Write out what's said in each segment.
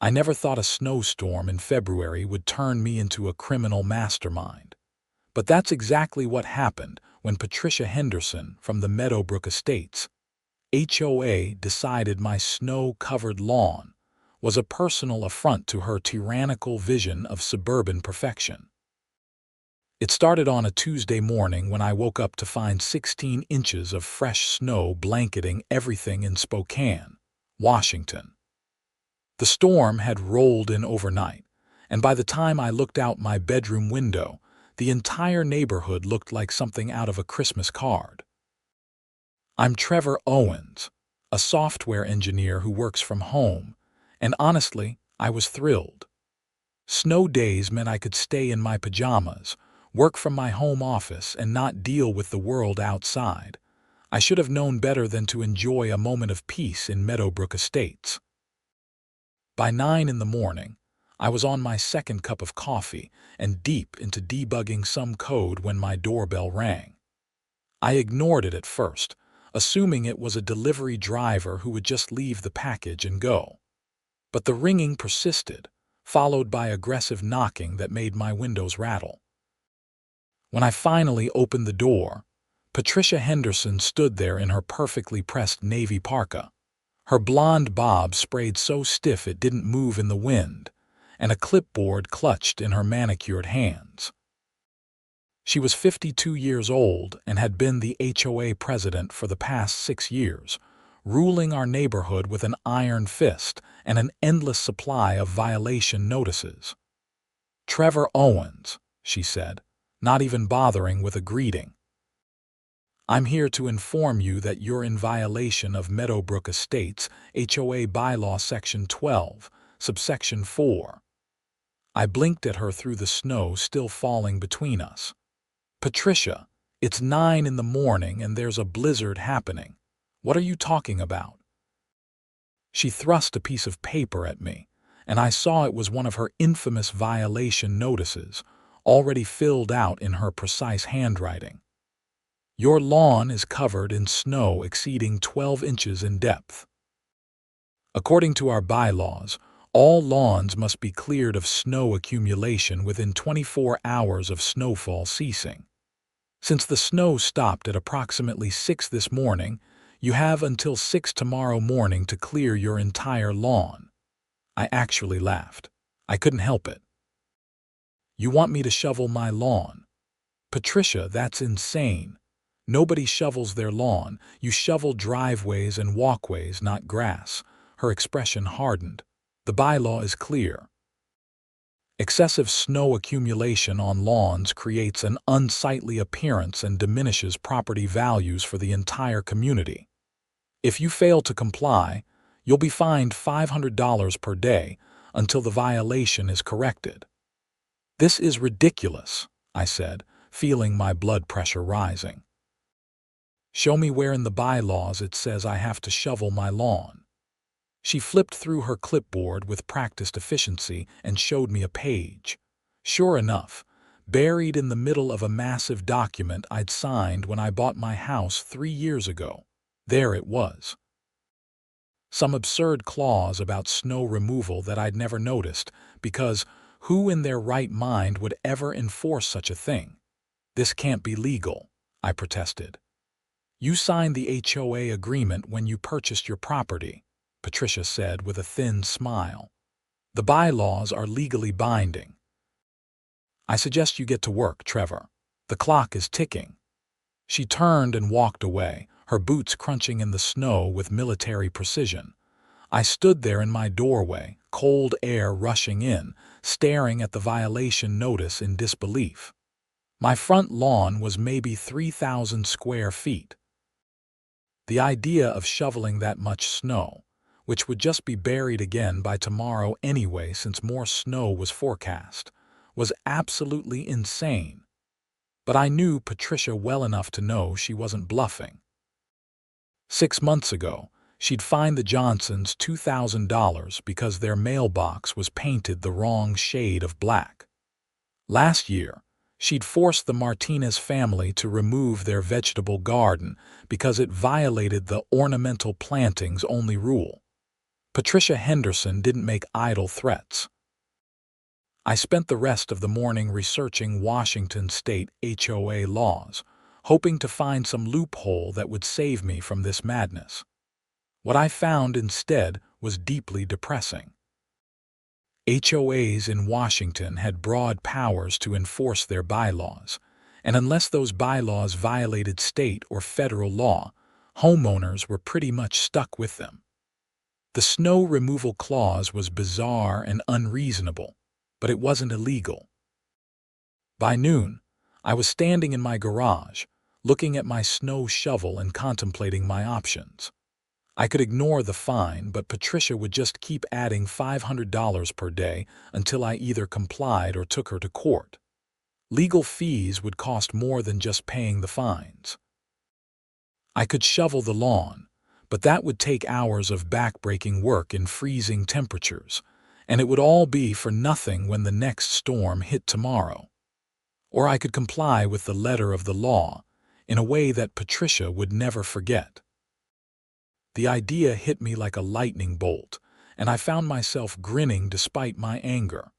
I never thought a snowstorm in February would turn me into a criminal mastermind. But that's exactly what happened when Patricia Henderson from the Meadowbrook Estates, HOA, decided my snow-covered lawn was a personal affront to her tyrannical vision of suburban perfection. It started on a Tuesday morning when I woke up to find 16 inches of fresh snow blanketing everything in Spokane, Washington. The storm had rolled in overnight, and by the time I looked out my bedroom window, the entire neighborhood looked like something out of a Christmas card. I'm Trevor Owens, a software engineer who works from home, and honestly, I was thrilled. Snow days meant I could stay in my pajamas, work from my home office, and not deal with the world outside. I should have known better than to enjoy a moment of peace in Meadowbrook Estates. By 9 in the morning, I was on my second cup of coffee and deep into debugging some code when my doorbell rang. I ignored it at first, assuming it was a delivery driver who would just leave the package and go. But the ringing persisted, followed by aggressive knocking that made my windows rattle. When I finally opened the door, Patricia Henderson stood there in her perfectly pressed navy parka, her blonde bob sprayed so stiff it didn't move in the wind, and a clipboard clutched in her manicured hands. She was 52 years old and had been the HOA president for the past 6 years, ruling our neighborhood with an iron fist and an endless supply of violation notices. "Trevor Owens," she said, not even bothering with a greeting. "I'm here to inform you that you're in violation of Meadowbrook Estates HOA Bylaw Section 12, subsection 4. I blinked at her through the snow still falling between us. "Patricia, it's 9 in the morning and there's a blizzard happening. What are you talking about?" She thrust a piece of paper at me, and I saw it was one of her infamous violation notices, already filled out in her precise handwriting. "Your lawn is covered in snow exceeding 12 inches in depth. According to our bylaws, all lawns must be cleared of snow accumulation within 24 hours of snowfall ceasing. Since the snow stopped at approximately 6 this morning, you have until 6 tomorrow morning to clear your entire lawn." I actually laughed. I couldn't help it. "You want me to shovel my lawn?" "Patricia, that's insane. Nobody shovels their lawn. You shovel driveways and walkways, not grass." Her expression hardened. "The bylaw is clear. Excessive snow accumulation on lawns creates an unsightly appearance and diminishes property values for the entire community. If you fail to comply, you'll be fined $500 per day until the violation is corrected." "This is ridiculous," I said, feeling my blood pressure rising. "Show me where in the bylaws it says I have to shovel my lawn." She flipped through her clipboard with practiced efficiency and showed me a page. Sure enough, buried in the middle of a massive document I'd signed when I bought my house 3 years ago, there it was. Some absurd clause about snow removal that I'd never noticed, because who in their right mind would ever enforce such a thing? "This can't be legal," I protested. "You signed the HOA agreement when you purchased your property," Patricia said with a thin smile. "The bylaws are legally binding. I suggest you get to work, Trevor. The clock is ticking." She turned and walked away, her boots crunching in the snow with military precision. I stood there in my doorway, cold air rushing in, staring at the violation notice in disbelief. My front lawn was maybe 3,000 square feet. The idea of shoveling that much snow, which would just be buried again by tomorrow anyway since more snow was forecast, was absolutely insane. But I knew Patricia well enough to know she wasn't bluffing. 6 months ago, she'd fined the Johnsons $2,000 because their mailbox was painted the wrong shade of black. Last year, she'd forced the Martinez family to remove their vegetable garden because it violated the ornamental plantings only rule. Patricia Henderson didn't make idle threats. I spent the rest of the morning researching Washington state HOA laws, hoping to find some loophole that would save me from this madness. What I found instead was deeply depressing. HOAs in Washington had broad powers to enforce their bylaws, and unless those bylaws violated state or federal law, homeowners were pretty much stuck with them. The snow removal clause was bizarre and unreasonable, but it wasn't illegal. By noon, I was standing in my garage, looking at my snow shovel and contemplating my options. I could ignore the fine, but Patricia would just keep adding $500 per day until I either complied or took her to court. Legal fees would cost more than just paying the fines. I could shovel the lawn, but that would take hours of back-breaking work in freezing temperatures, and it would all be for nothing when the next storm hit tomorrow. Or I could comply with the letter of the law in a way that Patricia would never forget. The idea hit me like a lightning bolt, and I found myself grinning despite my anger.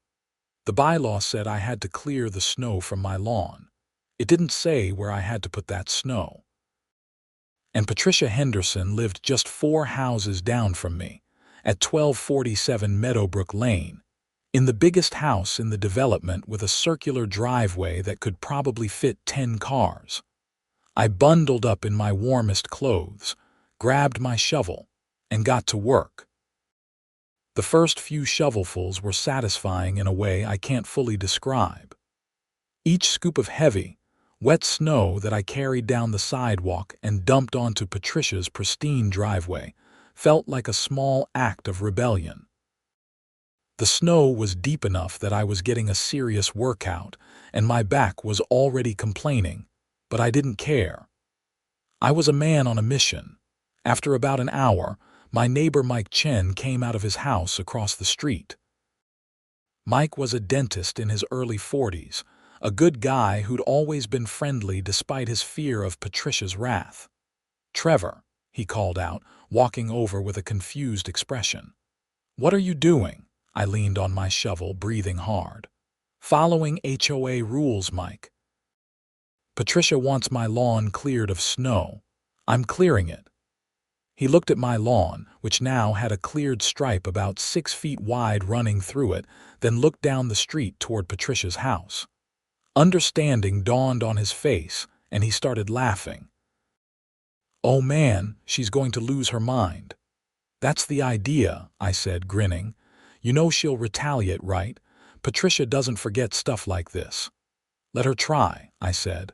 The bylaw said I had to clear the snow from my lawn. It didn't say where I had to put that snow. And Patricia Henderson lived just 4 houses down from me, at 1247 Meadowbrook Lane, in the biggest house in the development with a circular driveway that could probably fit 10 cars. I bundled up in my warmest clothes, grabbed my shovel, and got to work. The first few shovelfuls were satisfying in a way I can't fully describe. Each scoop of heavy, wet snow that I carried down the sidewalk and dumped onto Patricia's pristine driveway felt like a small act of rebellion. The snow was deep enough that I was getting a serious workout, and my back was already complaining, but I didn't care. I was a man on a mission. After about an hour, my neighbor Mike Chen came out of his house across the street. Mike was a dentist in his early 40s, a good guy who'd always been friendly despite his fear of Patricia's wrath. "Trevor," he called out, walking over with a confused expression. "What are you doing?" I leaned on my shovel, breathing hard. "Following HOA rules, Mike. Patricia wants my lawn cleared of snow. I'm clearing it." He looked at my lawn, which now had a cleared stripe about 6 feet wide running through it, then looked down the street toward Patricia's house. Understanding dawned on his face, and he started laughing. "Oh man, she's going to lose her mind." "That's the idea," I said, grinning. "You know she'll retaliate, right? Patricia doesn't forget stuff like this." "Let her try," I said.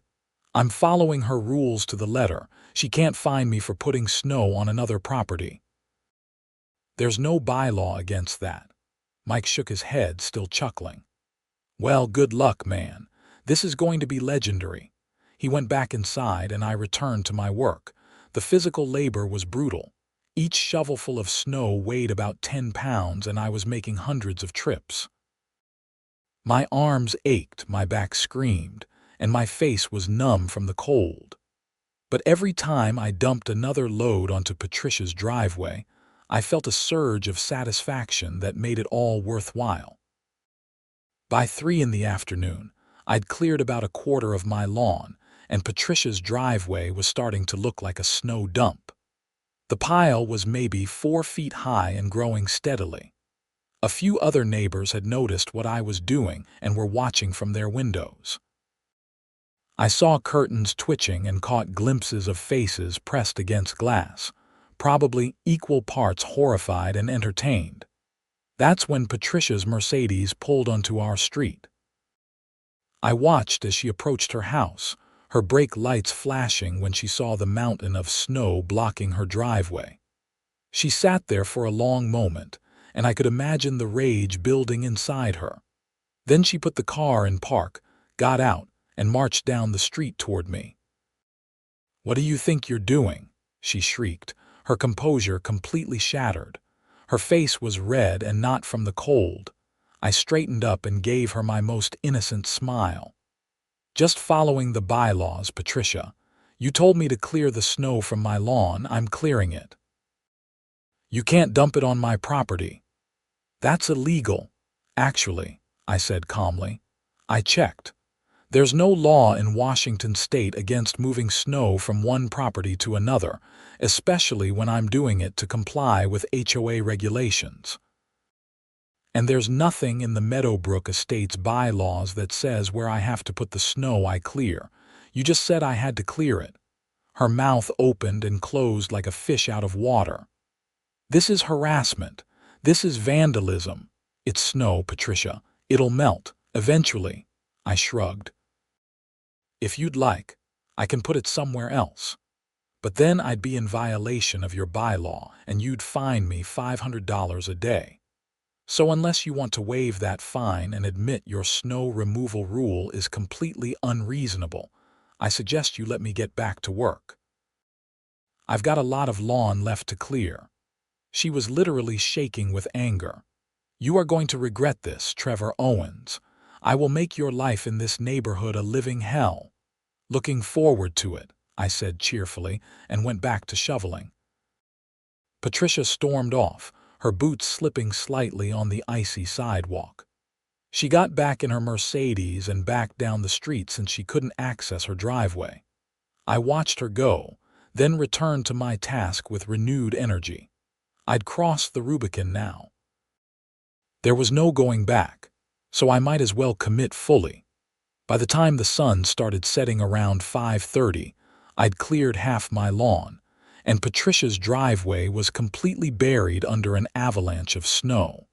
"I'm following her rules to the letter. She can't fine me for putting snow on another property." "There's no bylaw against that." Mike shook his head, still chuckling. "Well, good luck, man. This is going to be legendary." He went back inside, and I returned to my work. The physical labor was brutal. Each shovelful of snow weighed about 10 pounds, and I was making hundreds of trips. My arms ached, my back screamed, and my face was numb from the cold. But every time I dumped another load onto Patricia's driveway, I felt a surge of satisfaction that made it all worthwhile. By 3 in the afternoon, I'd cleared about a quarter of my lawn, and Patricia's driveway was starting to look like a snow dump. The pile was maybe 4 feet high and growing steadily. A few other neighbors had noticed what I was doing and were watching from their windows. I saw curtains twitching and caught glimpses of faces pressed against glass, probably equal parts horrified and entertained. That's when Patricia's Mercedes pulled onto our street. I watched as she approached her house, her brake lights flashing when she saw the mountain of snow blocking her driveway. She sat there for a long moment, and I could imagine the rage building inside her. Then she put the car in park, got out, and marched down the street toward me. "What do you think you're doing?" she shrieked, her composure completely shattered. Her face was red and not from the cold. I straightened up and gave her my most innocent smile. "Just following the bylaws, Patricia. You told me to clear the snow from my lawn. I'm clearing it." You can't dump it on my property. That's illegal. Actually, I said calmly. I checked. There's no law in Washington state against moving snow from one property to another, especially when I'm doing it to comply with HOA regulations. And there's nothing in the Meadowbrook Estates bylaws that says where I have to put the snow I clear. You just said I had to clear it. Her mouth opened and closed like a fish out of water. This is harassment. This is vandalism. It's snow, Patricia. It'll melt, eventually. I shrugged. If you'd like, I can put it somewhere else. But then I'd be in violation of your bylaw, and you'd fine me $500 a day. So unless you want to waive that fine and admit your snow removal rule is completely unreasonable, I suggest you let me get back to work. I've got a lot of lawn left to clear. She was literally shaking with anger. You are going to regret this, Trevor Owens. I will make your life in this neighborhood a living hell. Looking forward to it, I said cheerfully, and went back to shoveling. Patricia stormed off, her boots slipping slightly on the icy sidewalk. She got back in her Mercedes and backed down the street since she couldn't access her driveway. I watched her go, then returned to my task with renewed energy. I'd crossed the Rubicon now. There was no going back, so I might as well commit fully. By the time the sun started setting around 5:30, I'd cleared half my lawn, and Patricia's driveway was completely buried under an avalanche of snow.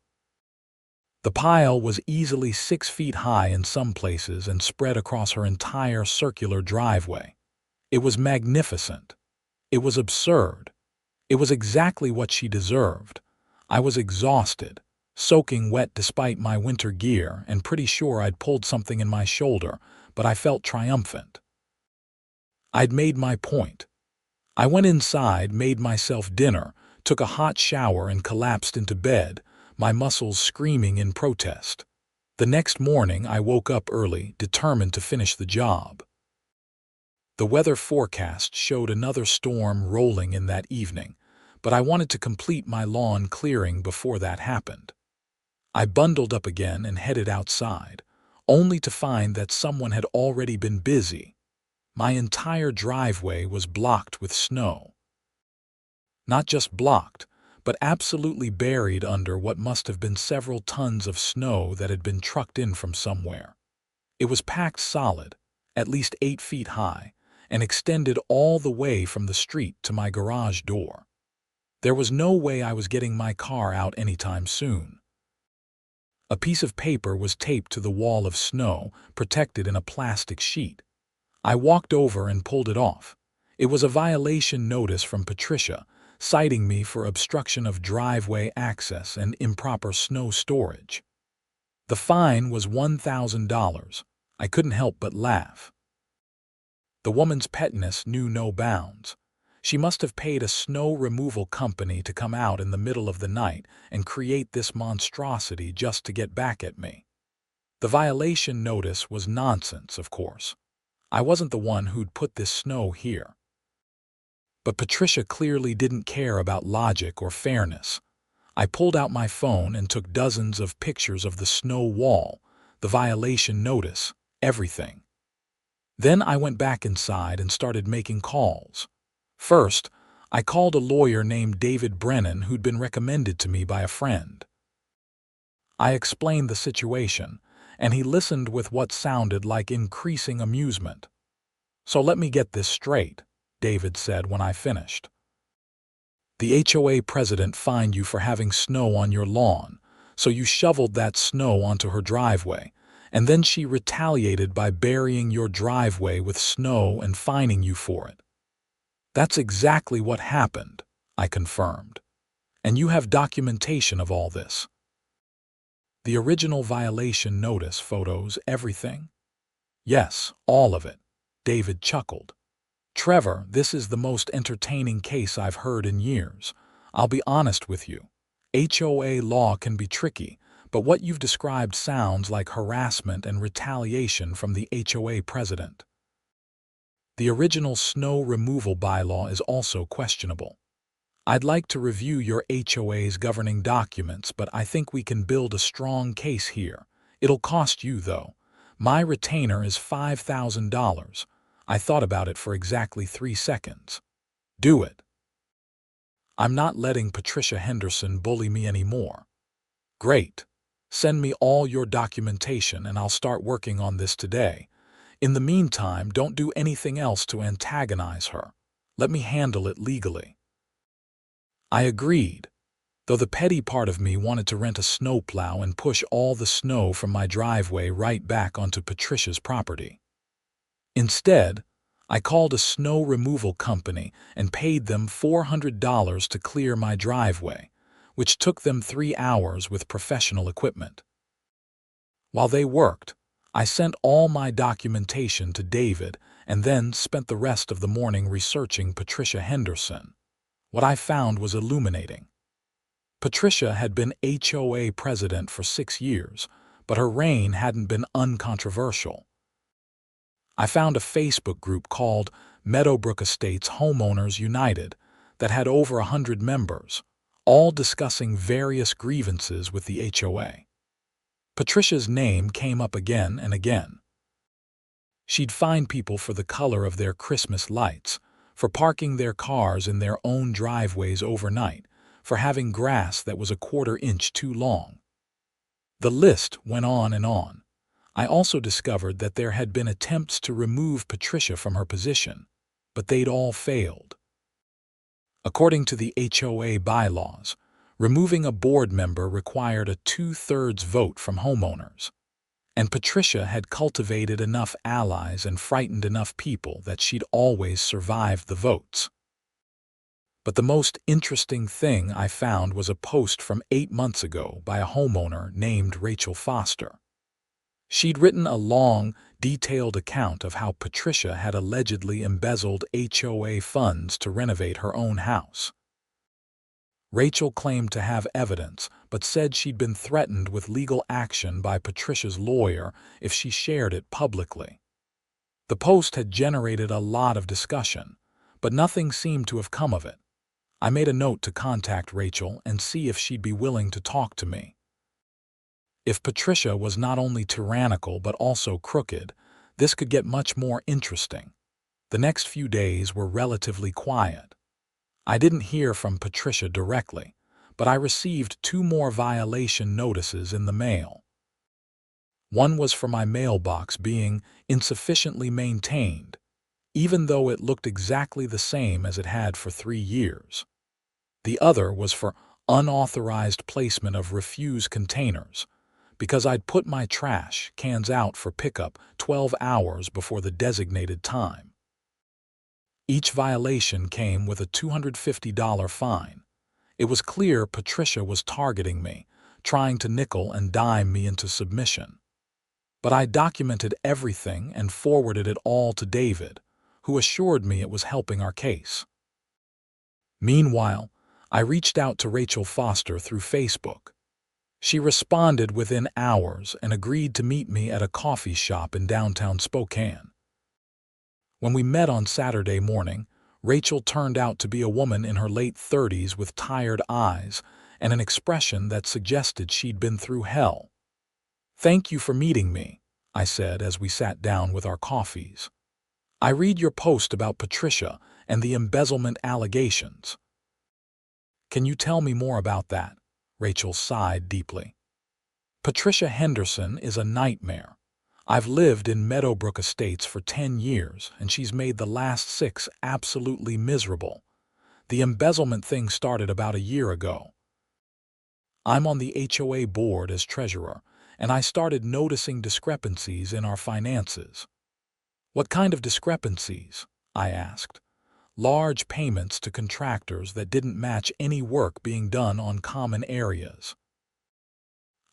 The pile was easily 6 feet high in some places and spread across her entire circular driveway. It was magnificent. It was absurd. It was exactly what she deserved. I was exhausted, soaking wet despite my winter gear, and pretty sure I'd pulled something in my shoulder, but I felt triumphant. I'd made my point. I went inside, made myself dinner, took a hot shower, and collapsed into bed, my muscles screaming in protest. The next morning I woke up early, determined to finish the job. The weather forecast showed another storm rolling in that evening, but I wanted to complete my lawn clearing before that happened. I bundled up again and headed outside, only to find that someone had already been busy. My entire driveway was blocked with snow. Not just blocked, but absolutely buried under what must have been several tons of snow that had been trucked in from somewhere. It was packed solid, at least 8 feet high, and extended all the way from the street to my garage door. There was no way I was getting my car out anytime soon. A piece of paper was taped to the wall of snow, protected in a plastic sheet. I walked over and pulled it off. It was a violation notice from Patricia, citing me for obstruction of driveway access and improper snow storage. The fine was $1,000. I couldn't help but laugh. The woman's pettiness knew no bounds. She must have paid a snow removal company to come out in the middle of the night and create this monstrosity just to get back at me. The violation notice was nonsense, of course. I wasn't the one who'd put this snow here. But Patricia clearly didn't care about logic or fairness. I pulled out my phone and took dozens of pictures of the snow wall, the violation notice, everything. Then I went back inside and started making calls. First, I called a lawyer named David Brennan who'd been recommended to me by a friend. I explained the situation, and he listened with what sounded like increasing amusement. "So let me get this straight," David said when I finished. "The HOA president fined you for having snow on your lawn, so you shoveled that snow onto her driveway, and then she retaliated by burying your driveway with snow and fining you for it." "That's exactly what happened," I confirmed. "And you have documentation of all this." "The original violation notice, photos, everything?" "Yes, all of it," David chuckled. "Trevor, this is the most entertaining case I've heard in years. I'll be honest with you. HOA law can be tricky, but what you've described sounds like harassment and retaliation from the HOA president. The original snow removal bylaw is also questionable. I'd like to review your HOA's governing documents, but I think we can build a strong case here. It'll cost you, though. My retainer is $5,000. I thought about it for exactly 3 seconds. Do it. I'm not letting Patricia Henderson bully me anymore. Great. Send me all your documentation and I'll start working on this today. In the meantime, don't do anything else to antagonize her. Let me handle it legally. I agreed, though the petty part of me wanted to rent a snowplow and push all the snow from my driveway right back onto Patricia's property. Instead, I called a snow removal company and paid them $400 to clear my driveway, which took them 3 hours with professional equipment. While they worked, I sent all my documentation to David and then spent the rest of the morning researching Patricia Henderson. What I found was illuminating. Patricia had been HOA president for 6 years, but her reign hadn't been uncontroversial. I found a Facebook group called Meadowbrook Estates Homeowners United that had over 100 members, all discussing various grievances with the HOA. Patricia's name came up again and again. She'd fine people for the color of their Christmas lights, for parking their cars in their own driveways overnight, for having grass that was a 1/4 inch too long. The list went on and on. I also discovered that there had been attempts to remove Patricia from her position, but they'd all failed. According to the HOA bylaws, removing a board member required a 2/3 vote from homeowners, and Patricia had cultivated enough allies and frightened enough people that she'd always survived the votes. But the most interesting thing I found was a post from 8 months ago by a homeowner named Rachel Foster. She'd written a long, detailed account of how Patricia had allegedly embezzled HOA funds to renovate her own house. Rachel claimed to have evidence, but said she'd been threatened with legal action by Patricia's lawyer if she shared it publicly. The post had generated a lot of discussion, but nothing seemed to have come of it. I made a note to contact Rachel and see if she'd be willing to talk to me. If Patricia was not only tyrannical but also crooked, this could get much more interesting. The next few days were relatively quiet. I didn't hear from Patricia directly, but I received 2 more violation notices in the mail. One was for my mailbox being insufficiently maintained, even though it looked exactly the same as it had for 3 years. The other was for unauthorized placement of refuse containers, because I'd put my trash cans out for pickup 12 hours before the designated time. Each violation came with a $250 fine. It was clear Patricia was targeting me, trying to nickel and dime me into submission. But I documented everything and forwarded it all to David, who assured me it was helping our case. Meanwhile, I reached out to Rachel Foster through Facebook. She responded within hours and agreed to meet me at a coffee shop in downtown Spokane. When we met on Saturday morning, Rachel turned out to be a woman in her late 30s with tired eyes and an expression that suggested she'd been through hell. "Thank you for meeting me," I said as we sat down with our coffees. "I read your post about Patricia and the embezzlement allegations." "Can you tell me more about that?" Rachel sighed deeply. "Patricia Henderson is a nightmare. I've lived in Meadowbrook Estates for 10 years, and she's made the last 6 absolutely miserable. The embezzlement thing started about a year ago. I'm on the HOA board as treasurer, and I started noticing discrepancies in our finances." "What kind of discrepancies?" I asked. "Large payments to contractors that didn't match any work being done on common areas."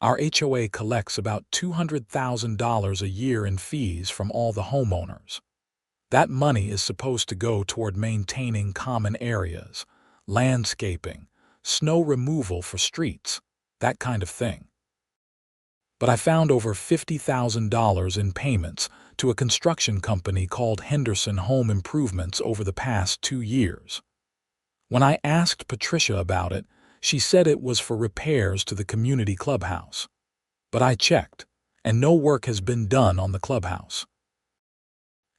"Our HOA collects about $200,000 a year in fees from all the homeowners. That money is supposed to go toward maintaining common areas, landscaping, snow removal for streets, that kind of thing. But I found over $50,000 in payments to a construction company called Henderson Home Improvements over the past 2 years. When I asked Patricia about it, she said it was for repairs to the community clubhouse. But I checked, and no work has been done on the clubhouse.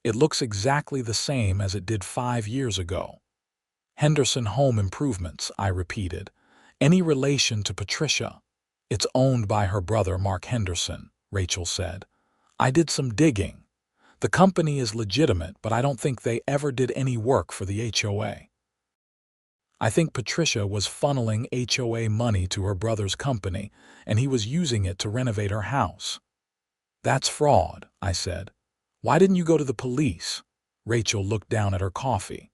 It looks exactly the same as it did 5 years ago. Henderson Home Improvements, I repeated. Any relation to Patricia? It's owned by her brother, Mark Henderson, Rachel said. I did some digging. The company is legitimate, but I don't think they ever did any work for the HOA. I think Patricia was funneling HOA money to her brother's company, and he was using it to renovate her house. That's fraud, I said. Why didn't you go to the police? Rachel looked down at her coffee.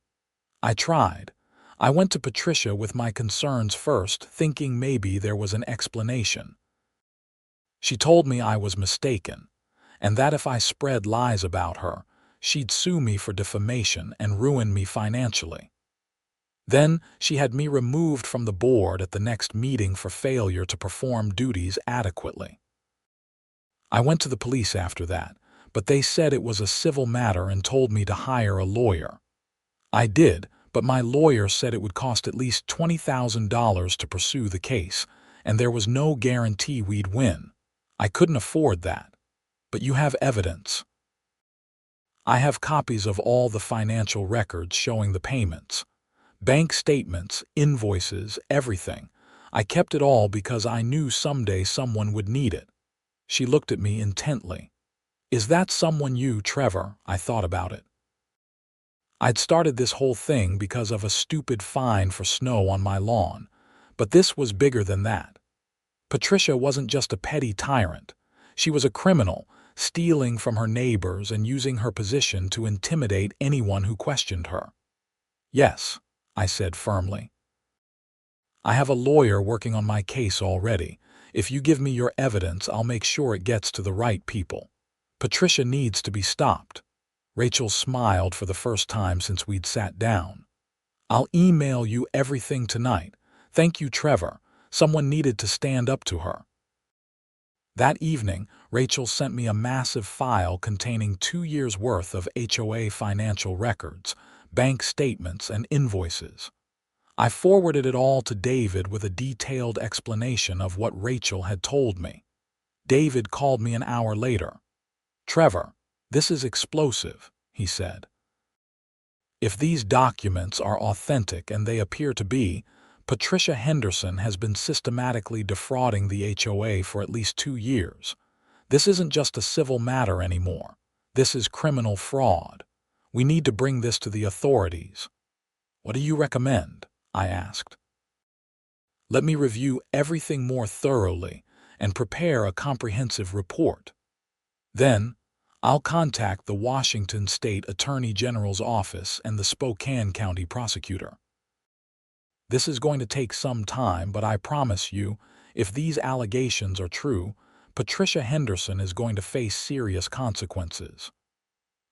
I tried. I went to Patricia with my concerns first, thinking maybe there was an explanation. She told me I was mistaken, and that if I spread lies about her, she'd sue me for defamation and ruin me financially. Then she had me removed from the board at the next meeting for failure to perform duties adequately. I went to the police after that, but they said it was a civil matter and told me to hire a lawyer. I did, but my lawyer said it would cost at least $20,000 to pursue the case, and there was no guarantee we'd win. I couldn't afford that. But you have evidence. I have copies of all the financial records showing the payments. Bank statements, invoices, everything. I kept it all because I knew someday someone would need it. She looked at me intently. Is that someone you, Trevor? I thought about it. I'd started this whole thing because of a stupid fine for snow on my lawn, but this was bigger than that. Patricia wasn't just a petty tyrant. She was a criminal, stealing from her neighbors and using her position to intimidate anyone who questioned her. Yes, I said firmly. I have a lawyer working on my case already. If you give me your evidence, I'll make sure it gets to the right people. Patricia needs to be stopped. Rachel smiled for the first time since we'd sat down. I'll email you everything tonight. Thank you, Trevor. Someone needed to stand up to her. That evening, Rachel sent me a massive file containing 2 years' worth of HOA financial records, bank statements, and invoices. I forwarded it all to David with a detailed explanation of what Rachel had told me. David called me an hour later. Trevor, this is explosive, he said. If these documents are authentic, and they appear to be, Patricia Henderson has been systematically defrauding the HOA for at least 2 years. This isn't just a civil matter anymore. This is criminal fraud. We need to bring this to the authorities. What do you recommend? I asked. Let me review everything more thoroughly and prepare a comprehensive report. Then, I'll contact the Washington State Attorney General's office and the Spokane County prosecutor. This is going to take some time, but I promise you, if these allegations are true, Patricia Henderson is going to face serious consequences.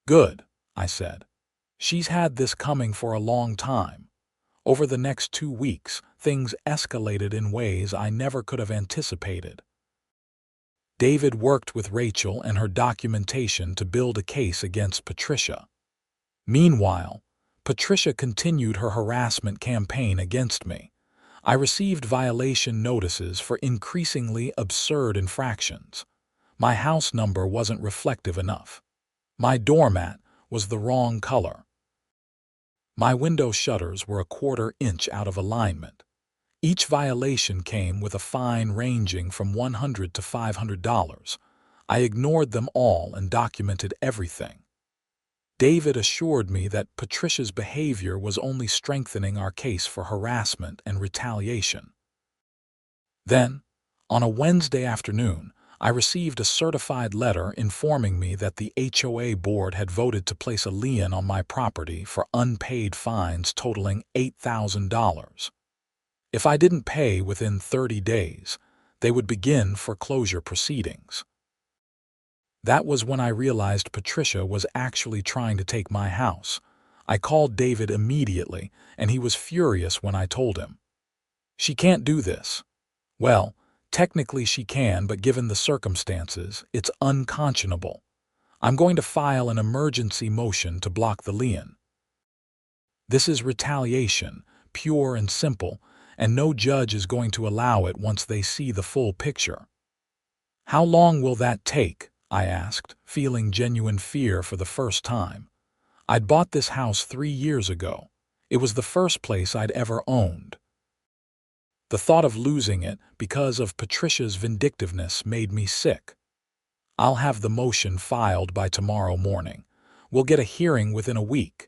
Good, I said. She's had this coming for a long time. Over the next 2 weeks, things escalated in ways I never could have anticipated. David worked with Rachel and her documentation to build a case against Patricia. Meanwhile, Patricia continued her harassment campaign against me. I received violation notices for increasingly absurd infractions. My house number wasn't reflective enough. My doormat was the wrong color. My window shutters were a 1/4 inch out of alignment. Each violation came with a fine ranging from $100 to $500. I ignored them all and documented everything. David assured me that Patricia's behavior was only strengthening our case for harassment and retaliation. Then, on a Wednesday afternoon, I received a certified letter informing me that the HOA board had voted to place a lien on my property for unpaid fines totaling $8,000. If I didn't pay within 30 days, they would begin foreclosure proceedings. That was when I realized Patricia was actually trying to take my house. I called David immediately, and he was furious when I told him. She can't do this. Well, technically she can, but given the circumstances, it's unconscionable. I'm going to file an emergency motion to block the lien. This is retaliation. pure and simple, and no judge is going to allow it once they see the full picture. How long will that take? I asked, feeling genuine fear for the first time. I'd bought this house 3 years ago. It was the first place I'd ever owned. The thought of losing it because of Patricia's vindictiveness made me sick. I'll have the motion filed by tomorrow morning. We'll get a hearing within a week.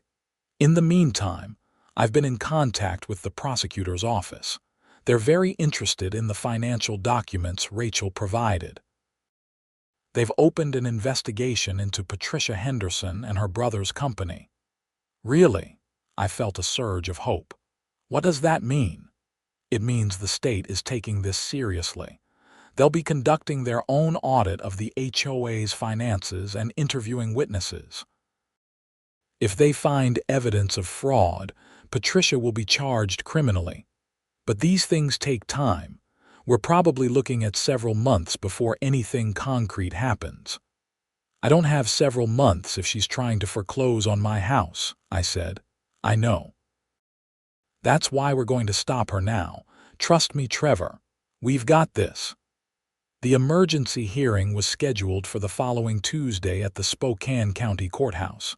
In the meantime, I've been in contact with the prosecutor's office. They're very interested in the financial documents Rachel provided. They've opened an investigation into Patricia Henderson and her brother's company. Really? I felt a surge of hope. What does that mean? It means the state is taking this seriously. They'll be conducting their own audit of the HOA's finances and interviewing witnesses. If they find evidence of fraud, Patricia will be charged criminally. But these things take time. We're probably looking at several months before anything concrete happens. I don't have several months if she's trying to foreclose on my house, I said. I know. That's why we're going to stop her now. Trust me, Trevor. We've got this. The emergency hearing was scheduled for the following Tuesday at the Spokane County Courthouse.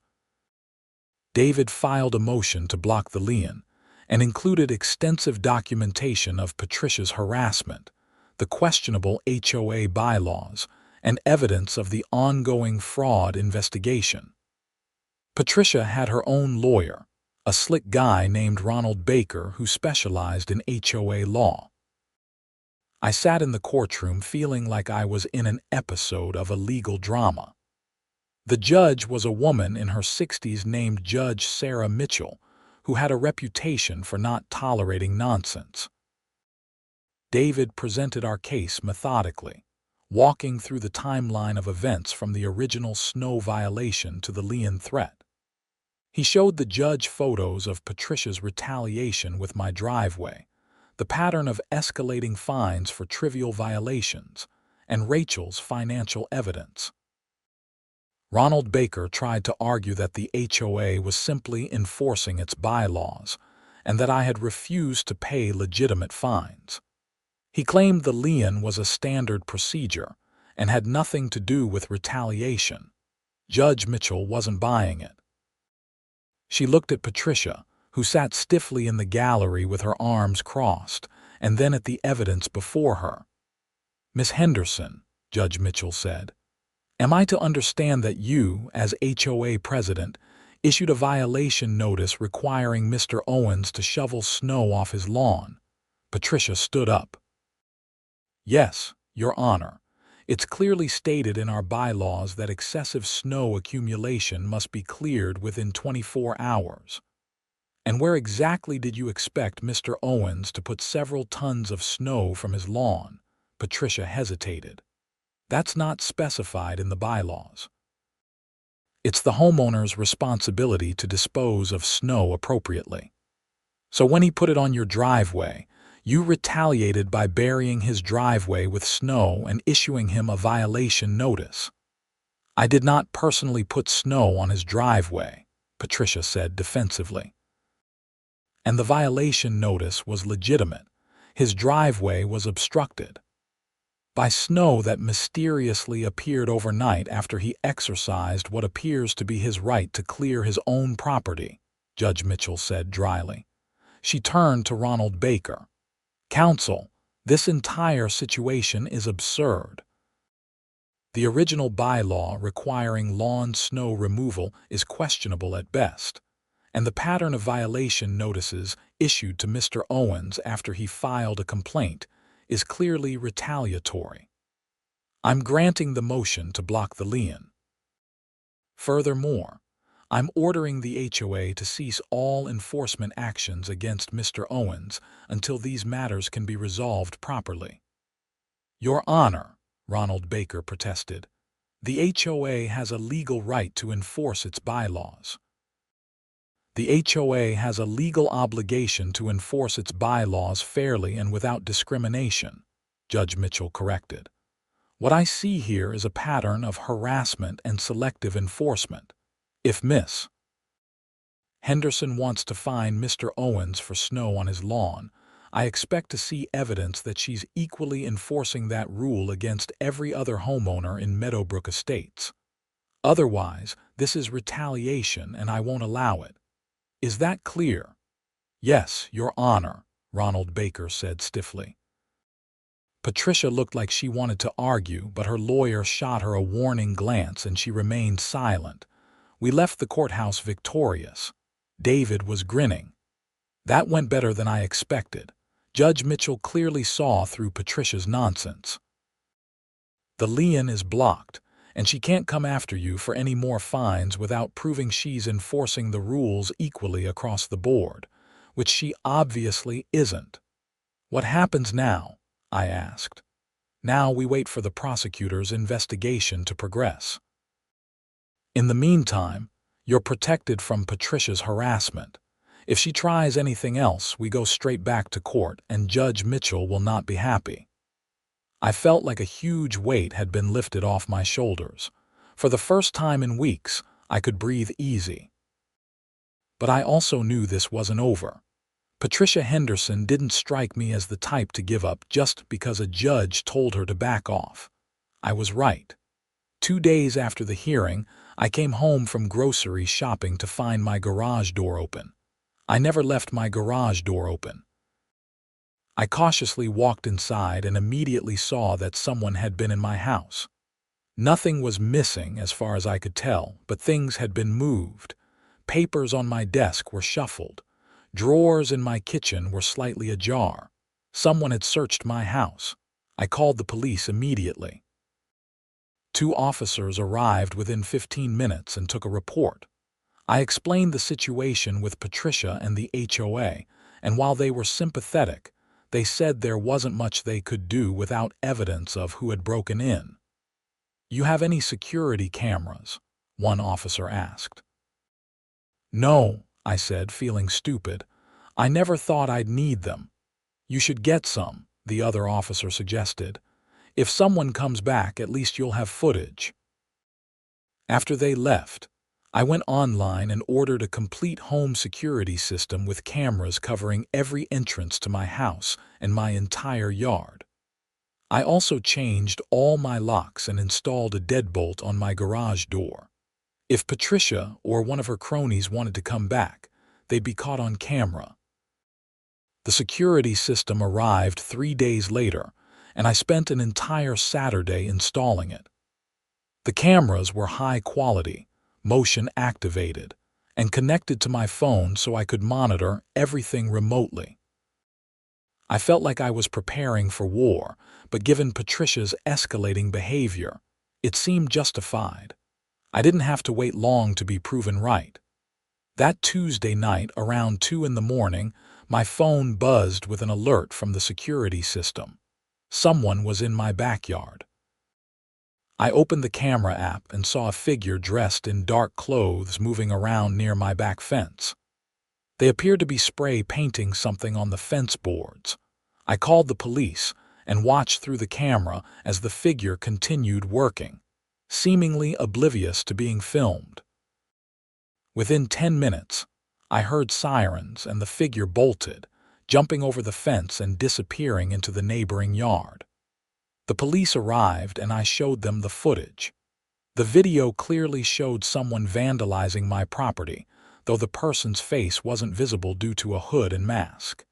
David filed a motion to block the lien and included extensive documentation of Patricia's harassment, the questionable HOA bylaws, and evidence of the ongoing fraud investigation. Patricia had her own lawyer, a slick guy named Ronald Baker who specialized in HOA law. I sat in the courtroom feeling like I was in an episode of a legal drama. The judge was a woman in her 60s named Judge Sarah Mitchell, who had a reputation for not tolerating nonsense. David presented our case methodically, walking through the timeline of events from the original snow violation to the lien threat. He showed the judge photos of Patricia's retaliation with my driveway, the pattern of escalating fines for trivial violations, and Rachel's financial evidence. Ronald Baker tried to argue that the HOA was simply enforcing its bylaws and that I had refused to pay legitimate fines. He claimed the lien was a standard procedure and had nothing to do with retaliation. Judge Mitchell wasn't buying it. She looked at Patricia, who sat stiffly in the gallery with her arms crossed, and then at the evidence before her. "Miss Henderson," Judge Mitchell said, "am I to understand that you, as HOA president, issued a violation notice requiring Mr. Owens to shovel snow off his lawn?" Patricia stood up. "Yes, Your Honor. It's clearly stated in our bylaws that excessive snow accumulation must be cleared within 24 hours. And where exactly did you expect Mr. Owens to put several tons of snow from his lawn?" Patricia hesitated. "That's not specified in the bylaws. It's the homeowner's responsibility to dispose of snow appropriately. So when he put it on your driveway, you retaliated by burying his driveway with snow and issuing him a violation notice." "I did not personally put snow on his driveway," Patricia said defensively. "And the violation notice was legitimate. His driveway was obstructed by snow that mysteriously appeared overnight after he exercised what appears to be his right to clear his own property," Judge Mitchell said dryly. She turned to Ronald Baker. "Counsel, this entire situation is absurd. The original bylaw requiring lawn snow removal is questionable at best, and the pattern of violation notices issued to Mr. Owens after he filed a complaint is clearly retaliatory. I'm granting the motion to block the lien. Furthermore, I'm ordering the HOA to cease all enforcement actions against Mr. Owens until these matters can be resolved properly." "Your Honor," Ronald Baker protested, "the HOA has a legal right to enforce its bylaws." "The HOA has a legal obligation to enforce its bylaws fairly and without discrimination," Judge Mitchell corrected. "What I see here is a pattern of harassment and selective enforcement. If Miss Henderson wants to fine Mr. Owens for snow on his lawn. I expect to see evidence that she's equally enforcing that rule against every other homeowner in Meadowbrook Estates. Otherwise, this is retaliation and I won't allow it. Is that clear?" "Yes, Your Honor," Ronald Baker said stiffly. Patricia looked like she wanted to argue, but her lawyer shot her a warning glance and she remained silent. We left the courthouse victorious. David was grinning. "That went better than I expected." Judge Mitchell clearly saw through Patricia's nonsense. "The lien is blocked, and she can't come after you for any more fines without proving she's enforcing the rules equally across the board, which she obviously isn't." "What happens now?" I asked. "Now we wait for the prosecutor's investigation to progress. In the meantime, you're protected from Patricia's harassment. If she tries anything else, we go straight back to court and Judge Mitchell will not be happy." I felt like a huge weight had been lifted off my shoulders. For the first time in weeks, I could breathe easy. But I also knew this wasn't over. Patricia Henderson didn't strike me as the type to give up just because a judge told her to back off. I was right. 2 days after the hearing, I came home from grocery shopping to find my garage door open. I never left my garage door open. I cautiously walked inside and immediately saw that someone had been in my house. Nothing was missing as far as I could tell, but things had been moved. Papers on my desk were shuffled. Drawers in my kitchen were slightly ajar. Someone had searched my house. I called the police immediately. 2 officers arrived within 15 minutes and took a report. I explained the situation with Patricia and the HOA, and while they were sympathetic, they said there wasn't much they could do without evidence of who had broken in. "You have any security cameras?" one officer asked. "No," I said, feeling stupid. "I never thought I'd need them." "You should get some," the other officer suggested. "If someone comes back, at least you'll have footage." After they left, I went online and ordered a complete home security system with cameras covering every entrance to my house and my entire yard. I also changed all my locks and installed a deadbolt on my garage door. If Patricia or one of her cronies wanted to come back, they'd be caught on camera. The security system arrived 3 days later, and I spent an entire Saturday installing it. The cameras were high quality, motion activated, and connected to my phone so I could monitor everything remotely. I felt like I was preparing for war, but given Patricia's escalating behavior, it seemed justified. I didn't have to wait long to be proven right. That Tuesday night, around 2 in the morning, my phone buzzed with an alert from the security system. Someone was in my backyard. I opened the camera app and saw a figure dressed in dark clothes moving around near my back fence. They appeared to be spray painting something on the fence boards. I called the police and watched through the camera as the figure continued working, seemingly oblivious to being filmed. Within 10 minutes, I heard sirens and the figure bolted, jumping over the fence and disappearing into the neighboring yard. The police arrived and I showed them the footage. The video clearly showed someone vandalizing my property, though the person's face wasn't visible due to a hood and mask.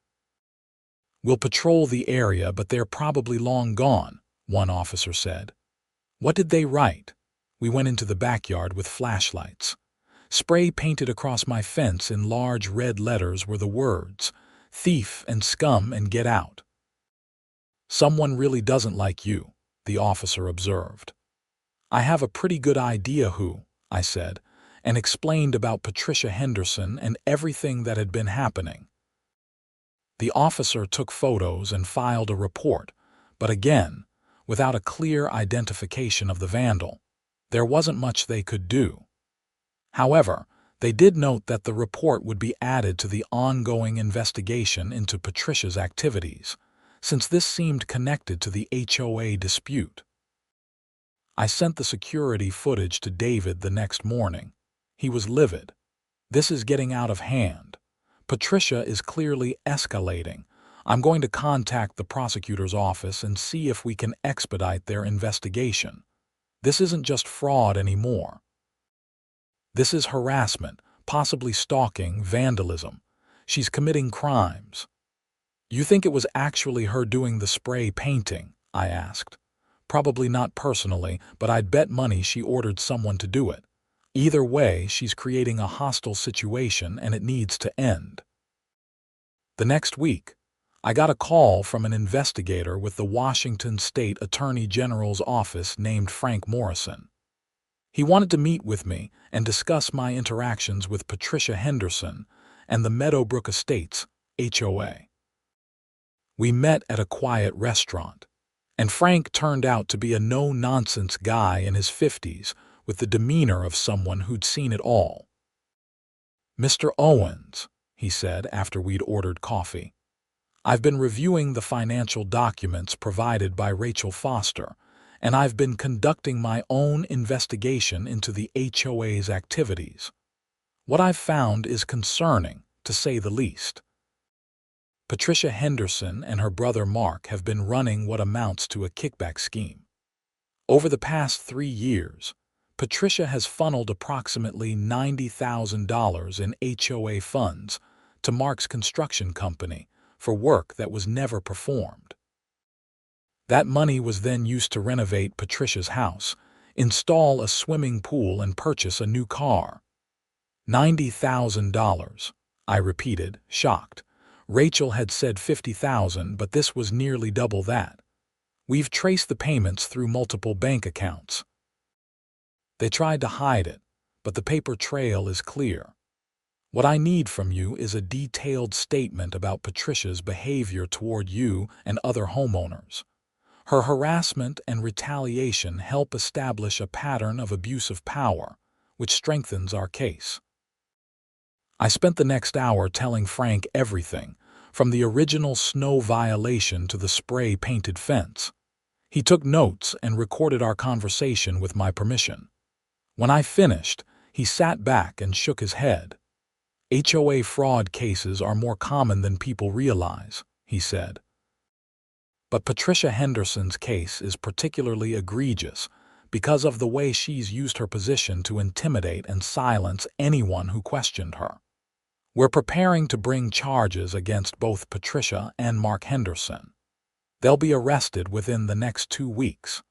"We'll patrol the area, but they're probably long gone," one officer said. "What did they write?" We went into the backyard with flashlights. Spray painted across my fence in large red letters were the words, "Thief and scum and get out." "Someone really doesn't like you," the officer observed. "I have a pretty good idea who," I said, and explained about Patricia Henderson and everything that had been happening. The officer took photos and filed a report, but again, without a clear identification of the vandal, there wasn't much they could do. However, they did note that the report would be added to the ongoing investigation into Patricia's activities, since this seemed connected to the HOA dispute. I sent the security footage to David the next morning. He was livid. This is getting out of hand. Patricia is clearly escalating. I'm going to contact the prosecutor's office and see if we can expedite their investigation. This isn't just fraud anymore. This is harassment, possibly stalking, vandalism. She's committing crimes. You think it was actually her doing the spray painting? I asked. Probably not personally, but I'd bet money she ordered someone to do it. Either way, she's creating a hostile situation and it needs to end. The next week, I got a call from an investigator with the Washington State Attorney General's office named Frank Morrison. He wanted to meet with me and discuss my interactions with Patricia Henderson and the Meadowbrook Estates, HOA. We met at a quiet restaurant, and Frank turned out to be a no-nonsense guy in his 50s with the demeanor of someone who'd seen it all. "Mr. Owens," he said after we'd ordered coffee, "I've been reviewing the financial documents provided by Rachel Foster, and I've been conducting my own investigation into the HOA's activities. What I've found is concerning, to say the least. Patricia Henderson and her brother Mark have been running what amounts to a kickback scheme. Over the past 3 years, Patricia has funneled approximately $90,000 in HOA funds to Mark's construction company for work that was never performed. That money was then used to renovate Patricia's house, install a swimming pool, and purchase a new car. $90,000, I repeated, shocked. Rachel had said $50,000, but this was nearly double that. We've traced the payments through multiple bank accounts. They tried to hide it, but the paper trail is clear. What I need from you is a detailed statement about Patricia's behavior toward you and other homeowners. Her harassment and retaliation help establish a pattern of abuse of power, which strengthens our case." I spent the next hour telling Frank everything, from the original snow violation to the spray-painted fence. He took notes and recorded our conversation with my permission. When I finished, he sat back and shook his head. "HOA fraud cases are more common than people realize," he said. "But Patricia Henderson's case is particularly egregious because of the way she's used her position to intimidate and silence anyone who questioned her. We're preparing to bring charges against both Patricia and Mark Henderson. They'll be arrested within the next 2 weeks.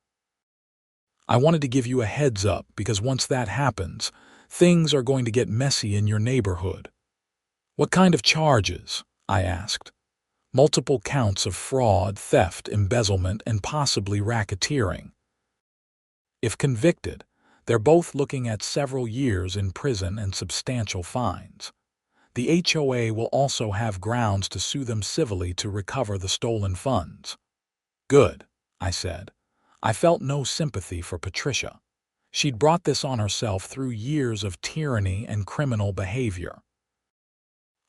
I wanted to give you a heads up because once that happens, things are going to get messy in your neighborhood." "What kind of charges?" I asked. "Multiple counts of fraud, theft, embezzlement, and possibly racketeering. If convicted, they're both looking at several years in prison and substantial fines. The HOA will also have grounds to sue them civilly to recover the stolen funds." "Good," I said. I felt no sympathy for Patricia. She'd brought this on herself through years of tyranny and criminal behavior.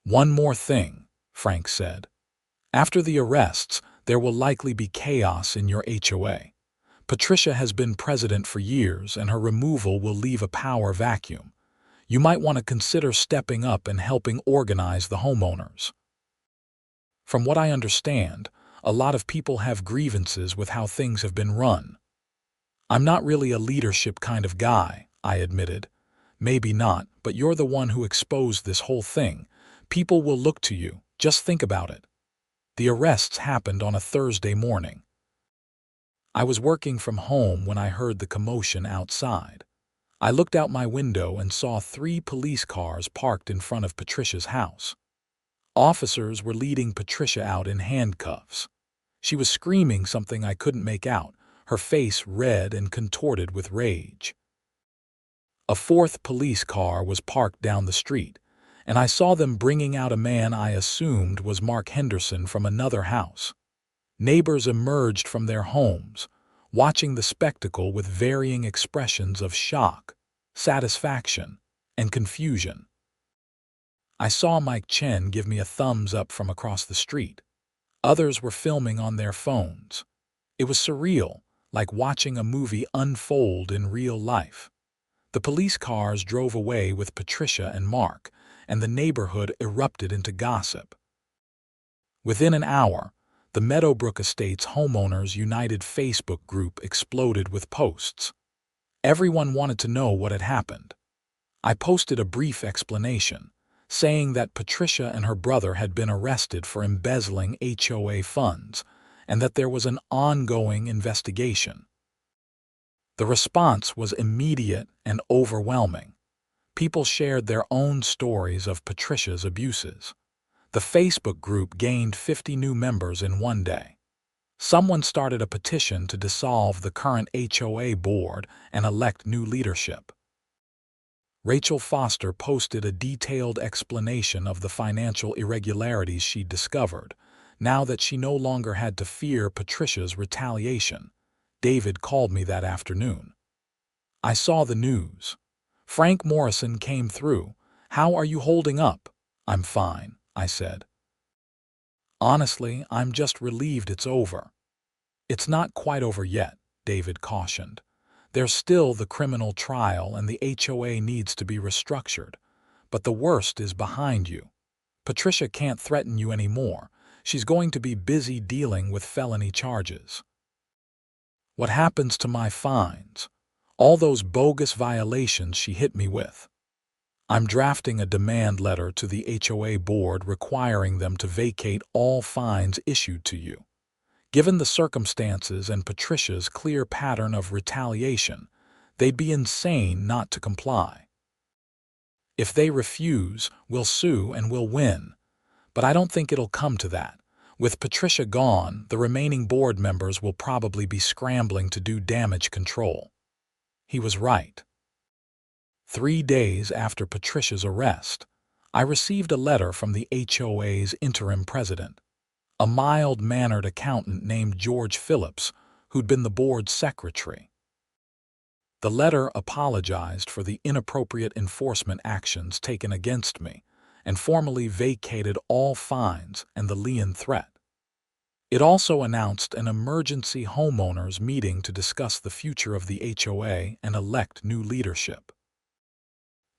"One more thing," Frank said. "After the arrests, there will likely be chaos in your HOA. Patricia has been president for years, and her removal will leave a power vacuum. You might want to consider stepping up and helping organize the homeowners. From what I understand, a lot of people have grievances with how things have been run." "I'm not really a leadership kind of guy," I admitted. "Maybe not, but you're the one who exposed this whole thing. People will look to you. Just think about it." The arrests happened on a Thursday morning. I was working from home when I heard the commotion outside. I looked out my window and saw 3 police cars parked in front of Patricia's house. Officers were leading Patricia out in handcuffs. She was screaming something I couldn't make out, her face red and contorted with rage. A 4th police car was parked down the street, and I saw them bringing out a man I assumed was Mark Henderson from another house. Neighbors emerged from their homes, watching the spectacle with varying expressions of shock, satisfaction, and confusion. I saw Mike Chen give me a thumbs up from across the street. Others were filming on their phones. It was surreal, like watching a movie unfold in real life. The police cars drove away with Patricia and Mark, and the neighborhood erupted into gossip. Within an hour, the Meadowbrook Estates Homeowners United Facebook group exploded with posts. Everyone wanted to know what had happened. I posted a brief explanation, saying that Patricia and her brother had been arrested for embezzling HOA funds and that there was an ongoing investigation. The response was immediate and overwhelming. People shared their own stories of Patricia's abuses. The Facebook group gained 50 new members in one day. Someone started a petition to dissolve the current HOA board and elect new leadership. Rachel Foster posted a detailed explanation of the financial irregularities she'd discovered, now that she no longer had to fear Patricia's retaliation. David called me that afternoon. I saw the news. Frank Morrison came through. How are you holding up? I'm fine, I said. Honestly, I'm just relieved it's over. It's not quite over yet, David cautioned. There's still the criminal trial and the HOA needs to be restructured. But the worst is behind you. Patricia can't threaten you anymore. She's going to be busy dealing with felony charges. What happens to my fines? All those bogus violations she hit me with. I'm drafting a demand letter to the HOA board requiring them to vacate all fines issued to you. Given the circumstances and Patricia's clear pattern of retaliation, they'd be insane not to comply. If they refuse, we'll sue and we'll win. But I don't think it'll come to that. With Patricia gone, the remaining board members will probably be scrambling to do damage control. He was right. 3 days after Patricia's arrest, I received a letter from the HOA's interim president, a mild-mannered accountant named George Phillips, who'd been the board's secretary. The letter apologized for the inappropriate enforcement actions taken against me and formally vacated all fines and the lien threat. It also announced an emergency homeowners meeting to discuss the future of the HOA and elect new leadership.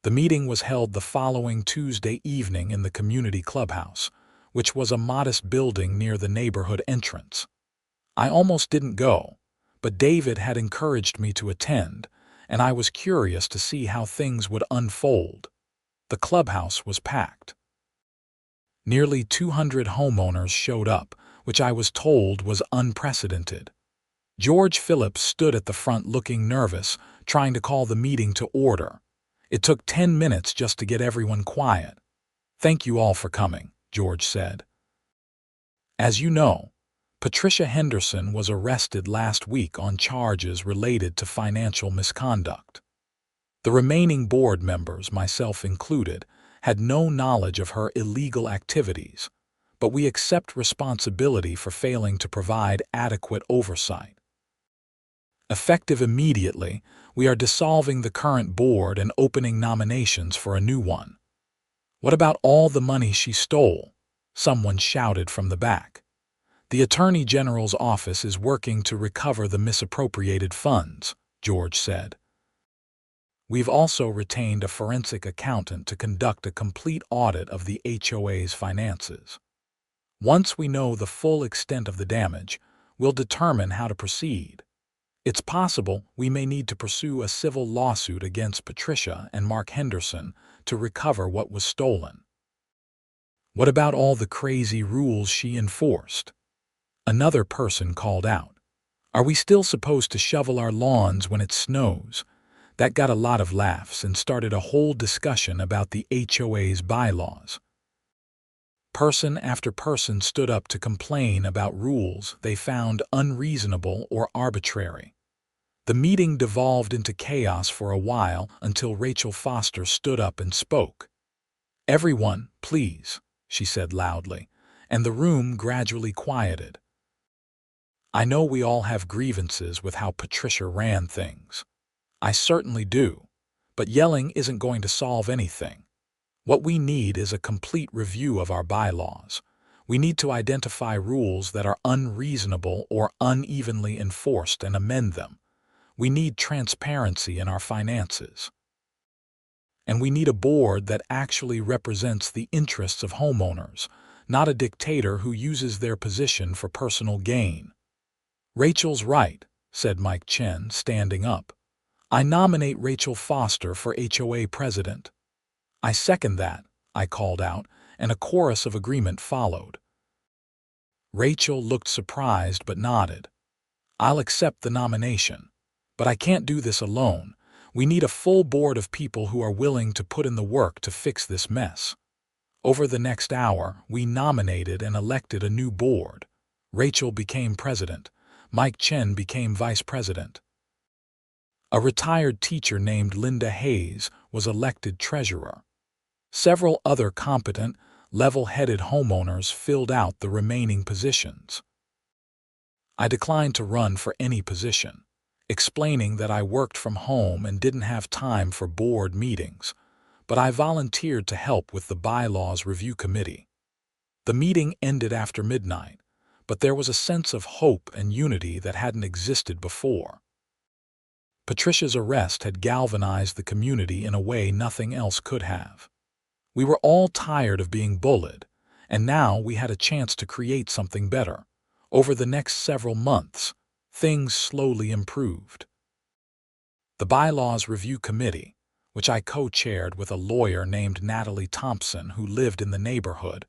The meeting was held the following Tuesday evening in the community clubhouse, which was a modest building near the neighborhood entrance. I almost didn't go, but David had encouraged me to attend, and I was curious to see how things would unfold. The clubhouse was packed. Nearly 200 homeowners showed up, which I was told was unprecedented. George Phillips stood at the front looking nervous, trying to call the meeting to order. It took 10 minutes just to get everyone quiet. "Thank you all for coming," George said. As you know, Patricia Henderson was arrested last week on charges related to financial misconduct. The remaining board members, myself included, had no knowledge of her illegal activities, but we accept responsibility for failing to provide adequate oversight. Effective immediately, we are dissolving the current board and opening nominations for a new one. "What about all the money she stole?" someone shouted from the back. "The Attorney General's office is working to recover the misappropriated funds," George said. "We've also retained a forensic accountant to conduct a complete audit of the HOA's finances. Once we know the full extent of the damage, we'll determine how to proceed. It's possible we may need to pursue a civil lawsuit against Patricia and Mark Henderson to recover what was stolen." "What about all the crazy rules she enforced?" Another person called out. "Are we still supposed to shovel our lawns when it snows?" That got a lot of laughs and started a whole discussion about the HOA's bylaws. Person after person stood up to complain about rules they found unreasonable or arbitrary. The meeting devolved into chaos for a while until Rachel Foster stood up and spoke. "Everyone, please," she said loudly, and the room gradually quieted. "I know we all have grievances with how Patricia ran things. I certainly do, but yelling isn't going to solve anything. What we need is a complete review of our bylaws. We need to identify rules that are unreasonable or unevenly enforced and amend them. We need transparency in our finances." And we need a board that actually represents the interests of homeowners, not a dictator who uses their position for personal gain. Rachel's right, said Mike Chen, standing up. I nominate Rachel Foster for HOA president. I second that, I called out, and a chorus of agreement followed. Rachel looked surprised but nodded. I'll accept the nomination. But I can't do this alone. We need a full board of people who are willing to put in the work to fix this mess. Over the next hour, we nominated and elected a new board. Rachel became president. Mike Chen became vice president. A retired teacher named Linda Hayes was elected treasurer. Several other competent, level-headed homeowners filled out the remaining positions. I declined to run for any position, explaining that I worked from home and didn't have time for board meetings, but I volunteered to help with the bylaws review committee. The meeting ended after midnight, but there was a sense of hope and unity that hadn't existed before. Patricia's arrest had galvanized the community in a way nothing else could have. We were all tired of being bullied, and now we had a chance to create something better. Over the next several months, things slowly improved. The Bylaws Review Committee, which I co-chaired with a lawyer named Natalie Thompson who lived in the neighborhood,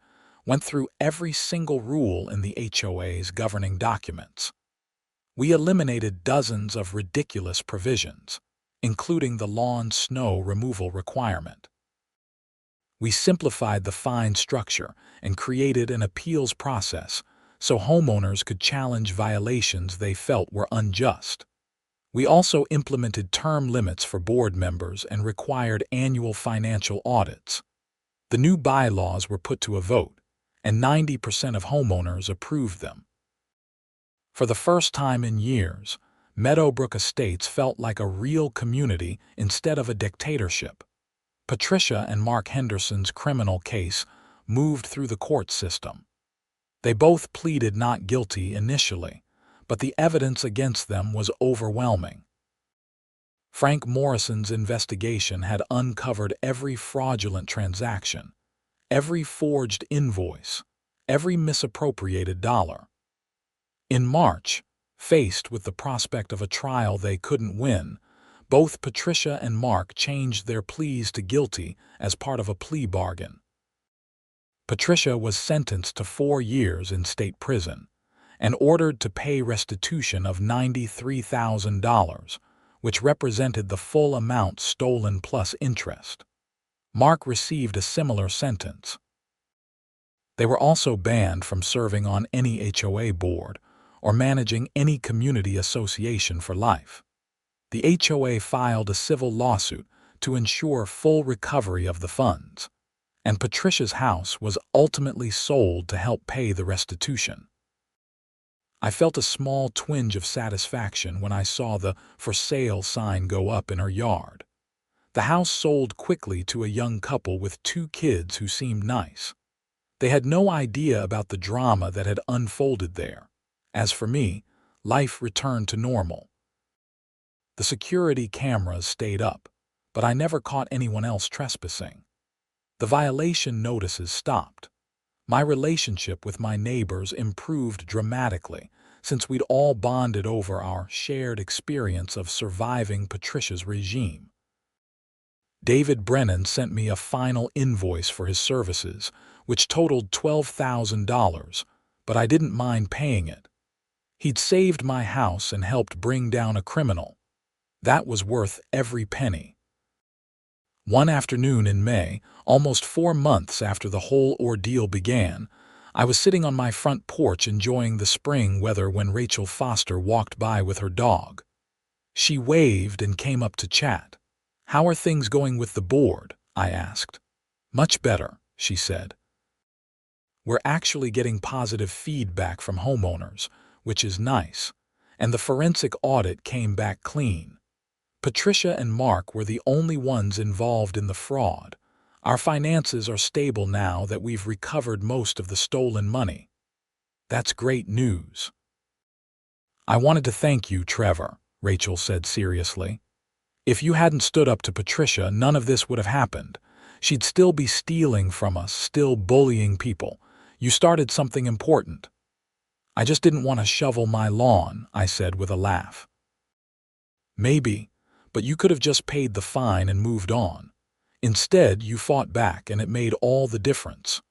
went through every single rule in the HOA's governing documents. We eliminated dozens of ridiculous provisions, including the lawn snow removal requirement. We simplified the fine structure and created an appeals process so homeowners could challenge violations they felt were unjust. We also implemented term limits for board members and required annual financial audits. The new bylaws were put to a vote, and 90% of homeowners approved them. For the first time in years, Meadowbrook Estates felt like a real community instead of a dictatorship. Patricia and Mark Henderson's criminal case moved through the court system. They both pleaded not guilty initially, but the evidence against them was overwhelming. Frank Morrison's investigation had uncovered every fraudulent transaction, every forged invoice, every misappropriated dollar. In March, faced with the prospect of a trial they couldn't win, both Patricia and Mark changed their pleas to guilty as part of a plea bargain. Patricia was sentenced to 4 years in state prison and ordered to pay restitution of $93,000, which represented the full amount stolen plus interest. Mark received a similar sentence. They were also banned from serving on any HOA board or managing any community association for life. The HOA filed a civil lawsuit to ensure full recovery of the funds, and Patricia's house was ultimately sold to help pay the restitution. I felt a small twinge of satisfaction when I saw the "for sale" sign go up in her yard. The house sold quickly to a young couple with 2 kids who seemed nice. They had no idea about the drama that had unfolded there. As for me, life returned to normal. The security cameras stayed up, but I never caught anyone else trespassing. The violation notices stopped. My relationship with my neighbors improved dramatically since we'd all bonded over our shared experience of surviving Patricia's regime. David Brennan sent me a final invoice for his services, which totaled $12,000, but I didn't mind paying it. He'd saved my house and helped bring down a criminal. That was worth every penny. One afternoon in May, almost 4 months after the whole ordeal began, I was sitting on my front porch enjoying the spring weather when Rachel Foster walked by with her dog. She waved and came up to chat. "How are things going with the board?" I asked. "Much better," she said. "We're actually getting positive feedback from homeowners, which is nice, and the forensic audit came back clean. Patricia and Mark were the only ones involved in the fraud. Our finances are stable now that we've recovered most of the stolen money." "That's great news." "I wanted to thank you, Trevor," Rachel said seriously. If you hadn't stood up to Patricia, none of this would have happened. She'd still be stealing from us, still bullying people. You started something important. I just didn't want to shovel my lawn, I said with a laugh. Maybe, but you could have just paid the fine and moved on. Instead, you fought back, and it made all the difference.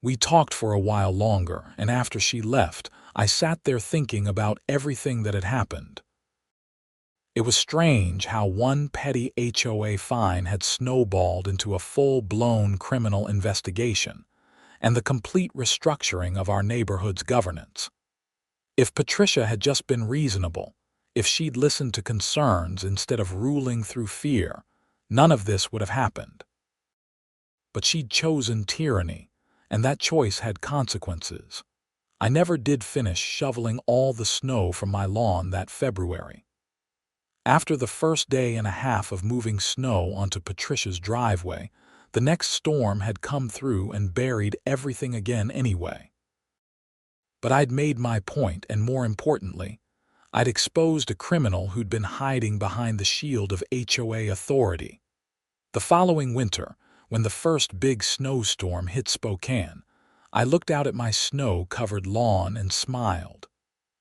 We talked for a while longer, and after she left, I sat there thinking about everything that had happened. It was strange how one petty HOA fine had snowballed into a full-blown criminal investigation and the complete restructuring of our neighborhood's governance. If Patricia had just been reasonable, if she'd listened to concerns instead of ruling through fear, none of this would have happened. But she'd chosen tyranny, and that choice had consequences. I never did finish shoveling all the snow from my lawn that February. After the first day and a half of moving snow onto Patricia's driveway, the next storm had come through and buried everything again anyway. But I'd made my point, and more importantly, I'd exposed a criminal who'd been hiding behind the shield of HOA authority. The following winter, when the first big snowstorm hit Spokane, I looked out at my snow-covered lawn and smiled.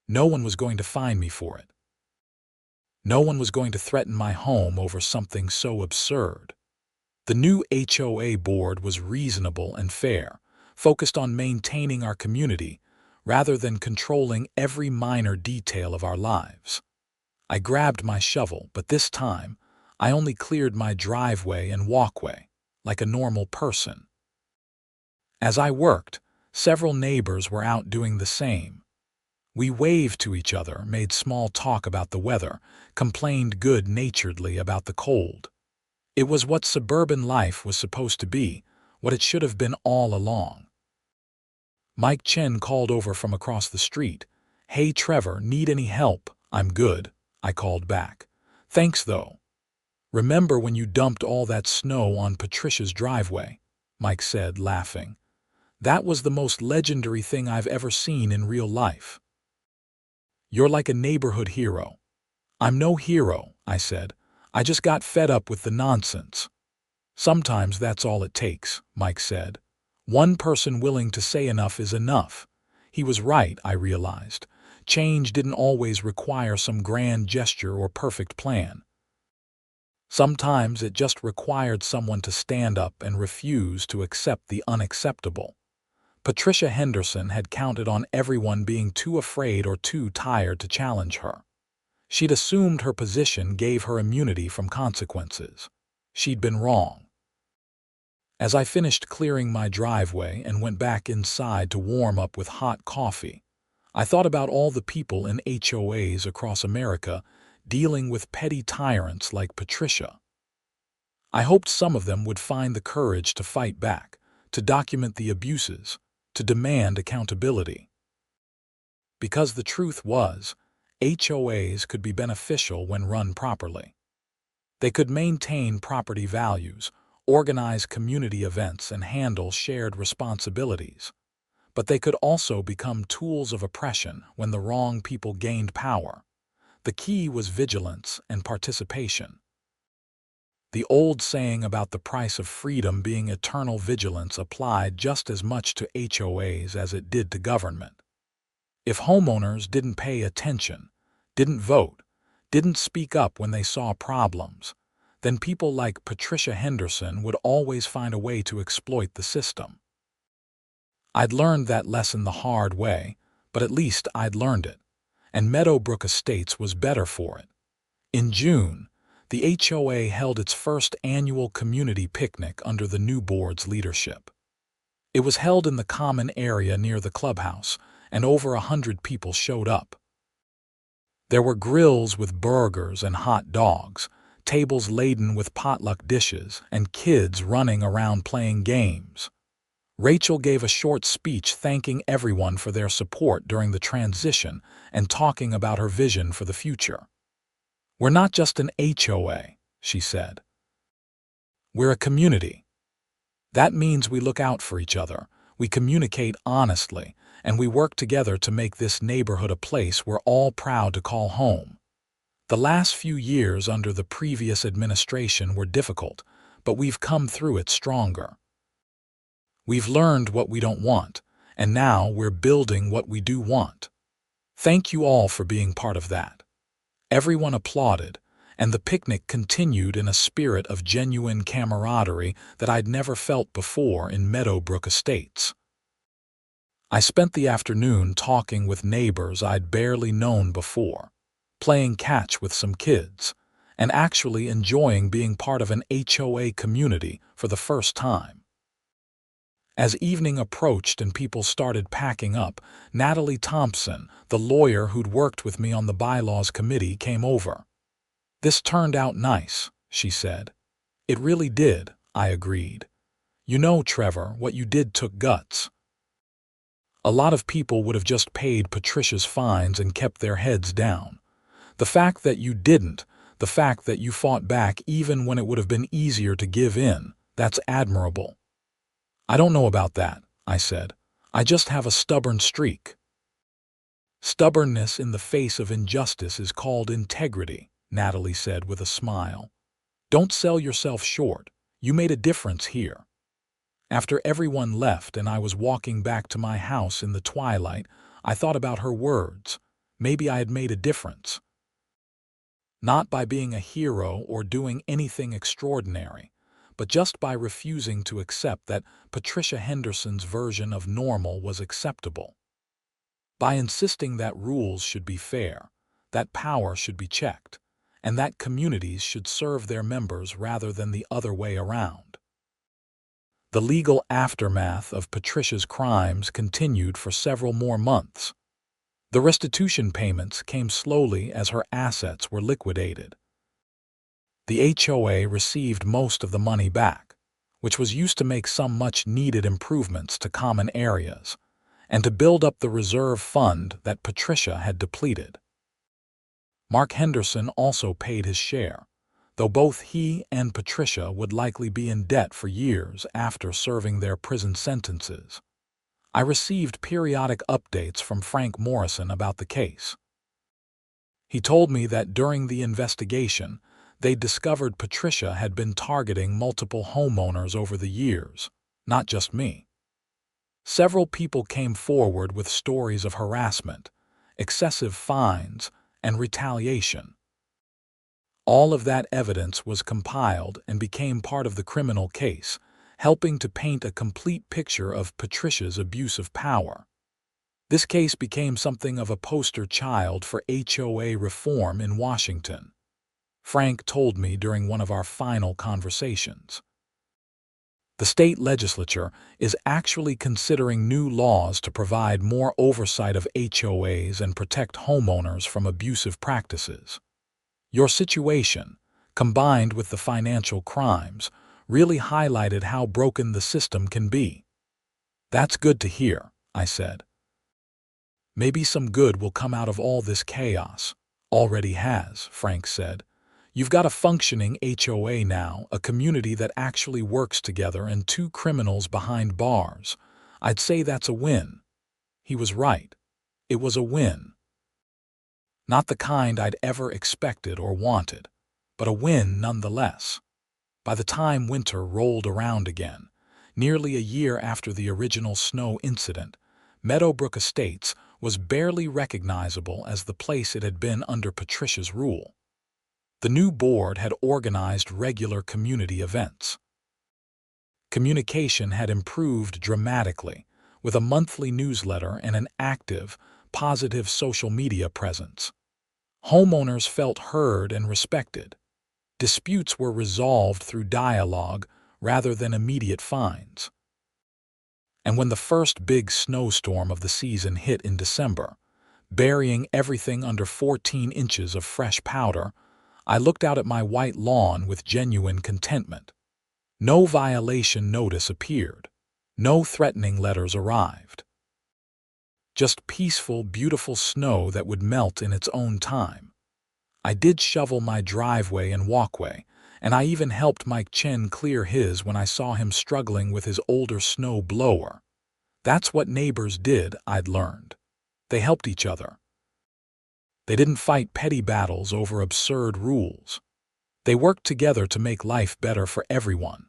No one was going to find me for it. No one was going to threaten my home over something so absurd. The new HOA board was reasonable and fair, focused on maintaining our community rather than controlling every minor detail of our lives. I grabbed my shovel, but this time, I only cleared my driveway and walkway, like a normal person. As I worked, several neighbors were out doing the same. We waved to each other, made small talk about the weather, complained good-naturedly about the cold. It was what suburban life was supposed to be, what it should have been all along. Mike Chen called over from across the street. "Hey Trevor, need any help?" "I'm good," I called back. "Thanks though." "Remember when you dumped all that snow on Patricia's driveway?" Mike said, laughing. "That was the most legendary thing I've ever seen in real life." "You're like a neighborhood hero." "I'm no hero," I said. "I just got fed up with the nonsense." "Sometimes that's all it takes," Mike said. "One person willing to say enough is enough." He was right, I realized. Change didn't always require some grand gesture or perfect plan. Sometimes it just required someone to stand up and refuse to accept the unacceptable. Patricia Henderson had counted on everyone being too afraid or too tired to challenge her. She'd assumed her position gave her immunity from consequences. She'd been wrong. As I finished clearing my driveway and went back inside to warm up with hot coffee, I thought about all the people in HOAs across America dealing with petty tyrants like Patricia. I hoped some of them would find the courage to fight back, to document the abuses, to demand accountability. Because the truth was, HOAs could be beneficial when run properly. They could maintain property values, organize community events, and handle shared responsibilities. But they could also become tools of oppression when the wrong people gained power. The key was vigilance and participation. The old saying about the price of freedom being eternal vigilance applied just as much to HOAs as it did to government. If homeowners didn't pay attention, didn't vote, didn't speak up when they saw problems, then people like Patricia Henderson would always find a way to exploit the system. I'd learned that lesson the hard way, but at least I'd learned it, and Meadowbrook Estates was better for it. In June, the HOA held its first annual community picnic under the new board's leadership. It was held in the common area near the clubhouse, and over 100 people showed up. There were grills with burgers and hot dogs, tables laden with potluck dishes, and kids running around playing games. Rachel gave a short speech thanking everyone for their support during the transition and talking about her vision for the future. "We're not just an HOA," she said. "We're a community. That means we look out for each other, we communicate honestly, and we work together to make this neighborhood a place we're all proud to call home." The last few years under the previous administration were difficult, but we've come through it stronger. We've learned what we don't want, and now we're building what we do want. Thank you all for being part of that." Everyone applauded, and the picnic continued in a spirit of genuine camaraderie that I'd never felt before in Meadowbrook Estates. I spent the afternoon talking with neighbors I'd barely known before, playing catch with some kids, and actually enjoying being part of an HOA community for the first time. As evening approached and people started packing up, Natalie Thompson, the lawyer who'd worked with me on the bylaws committee, came over. "This turned out nice," she said. "It really did," I agreed. "You know, Trevor, what you did took guts. A lot of people would have just paid Patricia's fines and kept their heads down. The fact that you didn't, the fact that you fought back even when it would have been easier to give in, that's admirable." "I don't know about that," I said. "I just have a stubborn streak." "Stubbornness in the face of injustice is called integrity," Natalie said with a smile. "Don't sell yourself short. You made a difference here." After everyone left and I was walking back to my house in the twilight, I thought about her words. Maybe I had made a difference. Not by being a hero or doing anything extraordinary, but just by refusing to accept that Patricia Henderson's version of normal was acceptable. By insisting that rules should be fair, that power should be checked, and that communities should serve their members rather than the other way around. The legal aftermath of Patricia's crimes continued for several more months. The restitution payments came slowly as her assets were liquidated. The HOA received most of the money back, which was used to make some much-needed improvements to common areas, and to build up the reserve fund that Patricia had depleted. Mark Henderson also paid his share, though both he and Patricia would likely be in debt for years after serving their prison sentences. I received periodic updates from Frank Morrison about the case. He told me that during the investigation, they discovered Patricia had been targeting multiple homeowners over the years, not just me. Several people came forward with stories of harassment, excessive fines, and retaliation. All of that evidence was compiled and became part of the criminal case, helping to paint a complete picture of Patricia's abuse of power. This case became something of a poster child for HOA reform in Washington, Frank told me during one of our final conversations. The state legislature is actually considering new laws to provide more oversight of HOAs and protect homeowners from abusive practices. Your situation, combined with the financial crimes, really highlighted how broken the system can be. "That's good to hear," I said. "Maybe some good will come out of all this chaos." "Already has," Frank said. "You've got a functioning HOA now, a community that actually works together, and 2 criminals behind bars. I'd say that's a win." He was right. It was a win. Not the kind I'd ever expected or wanted, but a win nonetheless. By the time winter rolled around again, nearly a year after the original snow incident, Meadowbrook Estates was barely recognizable as the place it had been under Patricia's rule. The new board had organized regular community events. Communication had improved dramatically, with a monthly newsletter and an active, positive social media presence. Homeowners felt heard and respected. Disputes were resolved through dialogue rather than immediate fines. And when the first big snowstorm of the season hit in December, burying everything under 14 inches of fresh powder, I looked out at my white lawn with genuine contentment. No violation notice appeared. No threatening letters arrived. Just peaceful, beautiful snow that would melt in its own time. I did shovel my driveway and walkway, and I even helped Mike Chen clear his when I saw him struggling with his older snow blower. That's what neighbors did, I'd learned. They helped each other. They didn't fight petty battles over absurd rules. They worked together to make life better for everyone.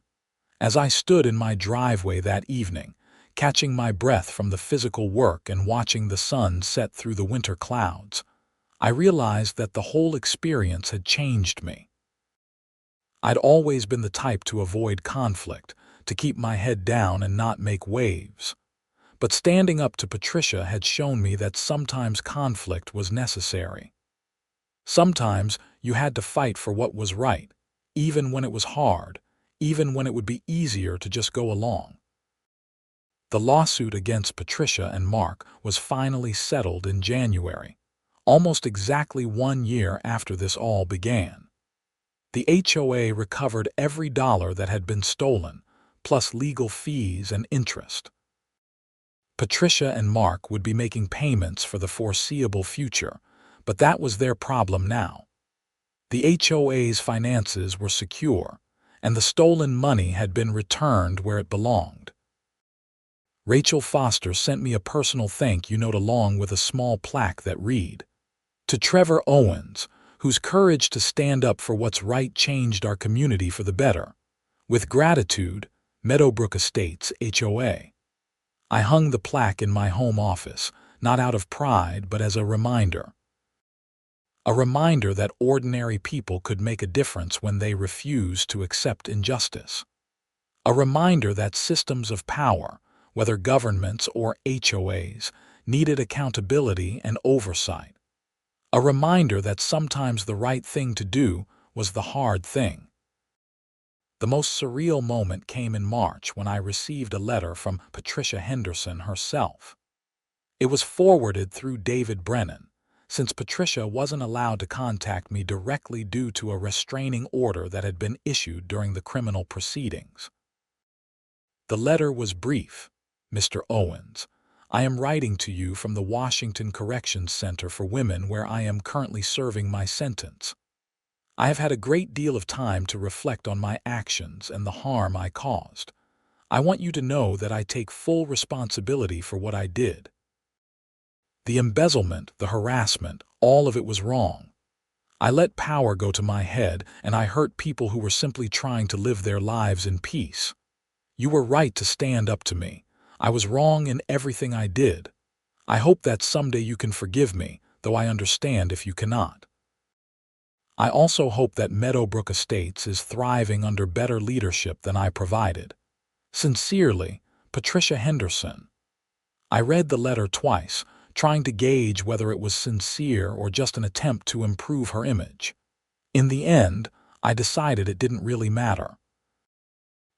As I stood in my driveway that evening, catching my breath from the physical work and watching the sun set through the winter clouds, I realized that the whole experience had changed me. I'd always been the type to avoid conflict, to keep my head down and not make waves. But standing up to Patricia had shown me that sometimes conflict was necessary. Sometimes you had to fight for what was right, even when it was hard, even when it would be easier to just go along. The lawsuit against Patricia and Mark was finally settled in January, almost exactly 1 year after this all began. The HOA recovered every dollar that had been stolen, plus legal fees and interest. Patricia and Mark would be making payments for the foreseeable future, but that was their problem now. The HOA's finances were secure, and the stolen money had been returned where it belonged. Rachel Foster sent me a personal thank you note along with a small plaque that read, "To Trevor Owens, whose courage to stand up for what's right changed our community for the better. With gratitude, Meadowbrook Estates, HOA." I hung the plaque in my home office, not out of pride but as a reminder. A reminder that ordinary people could make a difference when they refused to accept injustice. A reminder that systems of power, whether governments or HOAs, needed accountability and oversight. A reminder that sometimes the right thing to do was the hard thing. The most surreal moment came in March when I received a letter from Patricia Henderson herself. It was forwarded through David Brennan, since Patricia wasn't allowed to contact me directly due to a restraining order that had been issued during the criminal proceedings. The letter was brief. "Mr. Owens, I am writing to you from the Washington Corrections Center for Women where I am currently serving my sentence. I have had a great deal of time to reflect on my actions and the harm I caused. I want you to know that I take full responsibility for what I did. The embezzlement, the harassment, all of it was wrong. I let power go to my head and I hurt people who were simply trying to live their lives in peace. You were right to stand up to me. I was wrong in everything I did. I hope that someday you can forgive me, though I understand if you cannot. I also hope that Meadowbrook Estates is thriving under better leadership than I provided. Sincerely, Patricia Henderson." I read the letter twice, trying to gauge whether it was sincere or just an attempt to improve her image. In the end, I decided it didn't really matter.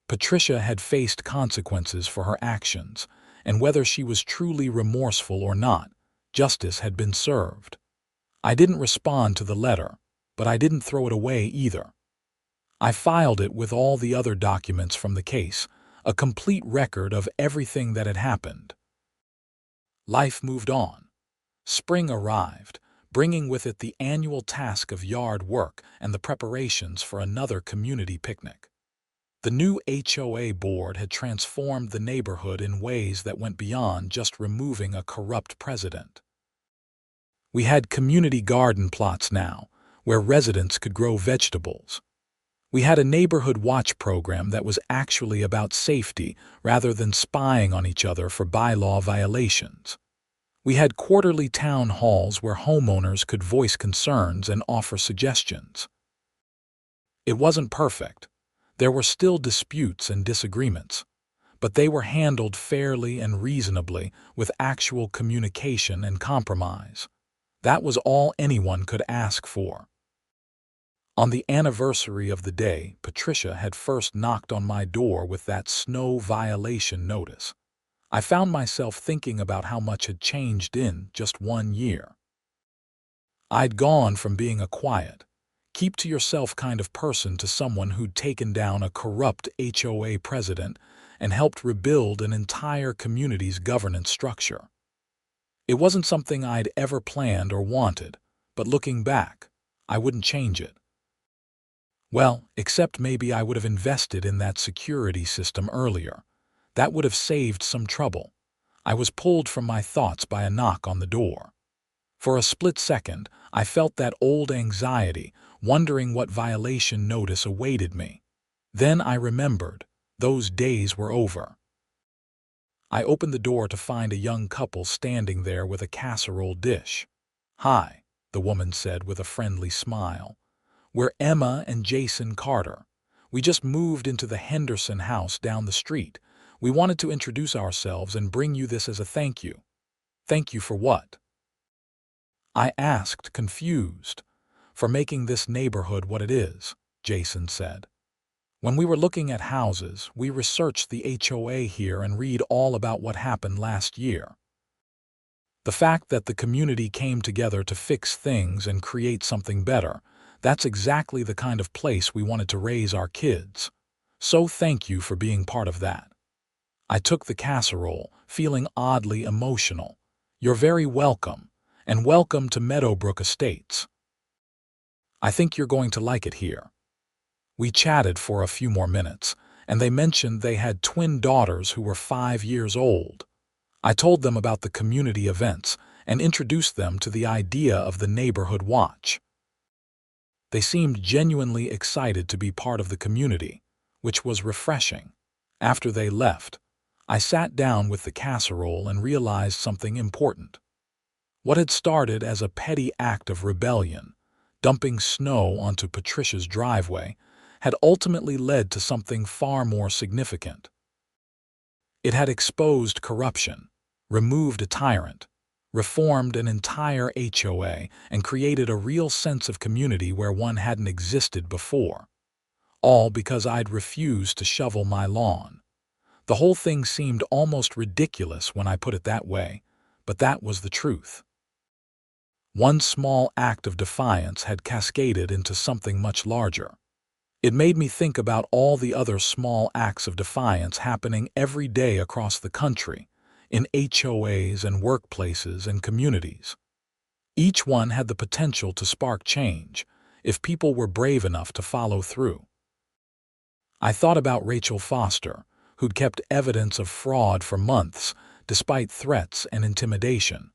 Patricia had faced consequences for her actions, and whether she was truly remorseful or not, justice had been served. I didn't respond to the letter, but I didn't throw it away either. I filed it with all the other documents from the case, a complete record of everything that had happened. Life moved on. Spring arrived, bringing with it the annual task of yard work and the preparations for another community picnic. The new HOA board had transformed the neighborhood in ways that went beyond just removing a corrupt president. We had community garden plots now, where residents could grow vegetables. We had a neighborhood watch program that was actually about safety rather than spying on each other for bylaw violations. We had quarterly town halls where homeowners could voice concerns and offer suggestions. It wasn't perfect. There were still disputes and disagreements, but they were handled fairly and reasonably with actual communication and compromise. That was all anyone could ask for. On the anniversary of the day, Patricia had first knocked on my door with that snow violation notice. I found myself thinking about how much had changed in just 1 year. I'd gone from being a quiet, keep-to-yourself kind of person to someone who'd taken down a corrupt HOA president and helped rebuild an entire community's governance structure. It wasn't something I'd ever planned or wanted, but looking back, I wouldn't change it. Well, except maybe I would have invested in that security system earlier. That would have saved some trouble. I was pulled from my thoughts by a knock on the door. For a split second, I felt that old anxiety, wondering what violation notice awaited me. Then I remembered. Those days were over. I opened the door to find a young couple standing there with a casserole dish. "Hi," the woman said with a friendly smile. "We're Emma and Jason Carter. We just moved into the Henderson house down the street. We wanted to introduce ourselves and bring you this as a thank you." "Thank you for what?" I asked, confused. "For making this neighborhood what it is," Jason said. "When we were looking at houses, we researched the HOA here and read all about what happened last year. The fact that the community came together to fix things and create something better, that's exactly the kind of place we wanted to raise our kids. So thank you for being part of that." I took the casserole, feeling oddly emotional. "You're very welcome, and welcome to Meadowbrook Estates. I think you're going to like it here." We chatted for a few more minutes, and they mentioned they had twin daughters who were 5 years old. I told them about the community events and introduced them to the idea of the neighborhood watch. They seemed genuinely excited to be part of the community, which was refreshing. After they left, I sat down with the casserole and realized something important. What had started as a petty act of rebellion, dumping snow onto Patricia's driveway, had ultimately led to something far more significant. It had exposed corruption, removed a tyrant, reformed an entire HOA, and created a real sense of community where one hadn't existed before. All because I'd refused to shovel my lawn. The whole thing seemed almost ridiculous when I put it that way, but that was the truth. One small act of defiance had cascaded into something much larger. It made me think about all the other small acts of defiance happening every day across the country, in HOAs and workplaces and communities. Each one had the potential to spark change, if people were brave enough to follow through. I thought about Rachel Foster, who'd kept evidence of fraud for months, despite threats and intimidation.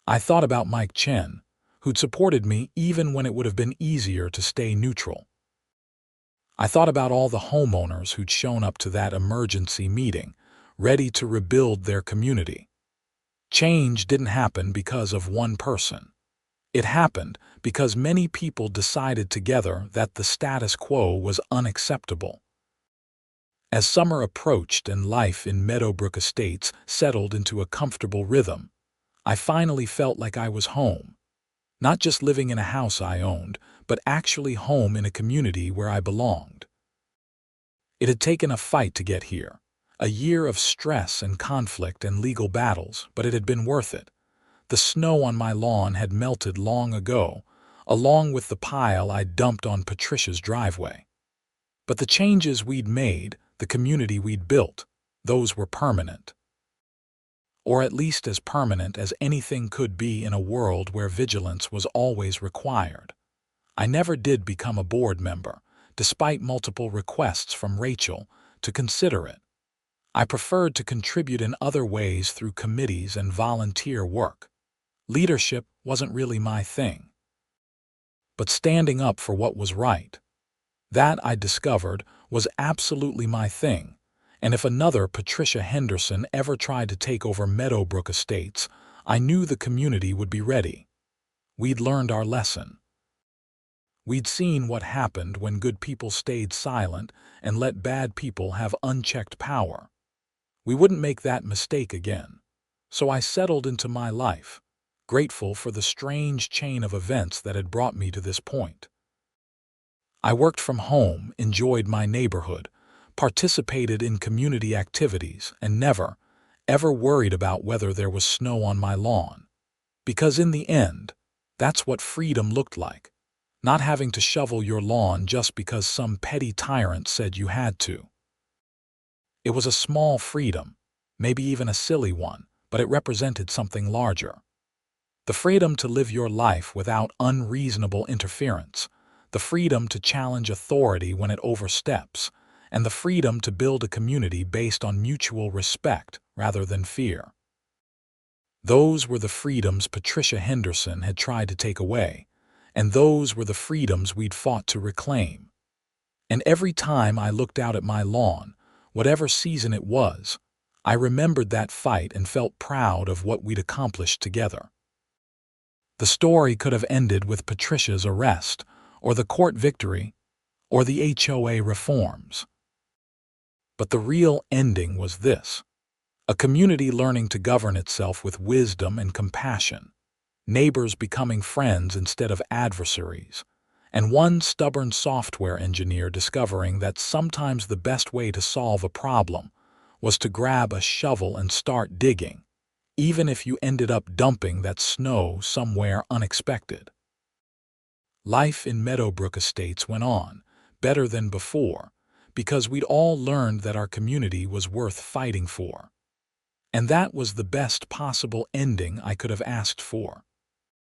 I thought about Mike Chen, who'd supported me even when it would have been easier to stay neutral. I thought about all the homeowners who'd shown up to that emergency meeting, ready to rebuild their community. Change didn't happen because of one person. It happened because many people decided together that the status quo was unacceptable. As summer approached and life in Meadowbrook Estates settled into a comfortable rhythm, I finally felt like I was home. Not just living in a house I owned, but actually home in a community where I belonged. It had taken a fight to get here, a year of stress and conflict and legal battles, but it had been worth it. The snow on my lawn had melted long ago, along with the pile I'd dumped on Patricia's driveway. But the changes we'd made, the community we'd built, those were permanent. Or at least as permanent as anything could be in a world where vigilance was always required. I never did become a board member, despite multiple requests from Rachel to consider it. I preferred to contribute in other ways through committees and volunteer work. Leadership wasn't really my thing. But standing up for what was right, that, I discovered, was absolutely my thing. And if another Patricia Henderson ever tried to take over Meadowbrook Estates, I knew the community would be ready. We'd learned our lesson. We'd seen what happened when good people stayed silent and let bad people have unchecked power. We wouldn't make that mistake again. So I settled into my life, grateful for the strange chain of events that had brought me to this point. I worked from home, enjoyed my neighborhood, participated in community activities, and never, ever worried about whether there was snow on my lawn. Because in the end, that's what freedom looked like. Not having to shovel your lawn just because some petty tyrant said you had to. It was a small freedom, maybe even a silly one, but it represented something larger. The freedom to live your life without unreasonable interference, the freedom to challenge authority when it oversteps, and the freedom to build a community based on mutual respect rather than fear. Those were the freedoms Patricia Henderson had tried to take away, and those were the freedoms we'd fought to reclaim. And every time I looked out at my lawn, whatever season it was, I remembered that fight and felt proud of what we'd accomplished together. The story could have ended with Patricia's arrest, or the court victory, or the HOA reforms. But the real ending was this: a community learning to govern itself with wisdom and compassion, neighbors becoming friends instead of adversaries, and one stubborn software engineer discovering that sometimes the best way to solve a problem was to grab a shovel and start digging, even if you ended up dumping that snow somewhere unexpected. Life in Meadowbrook Estates went on, better than before, because we'd all learned that our community was worth fighting for. And that was the best possible ending I could have asked for.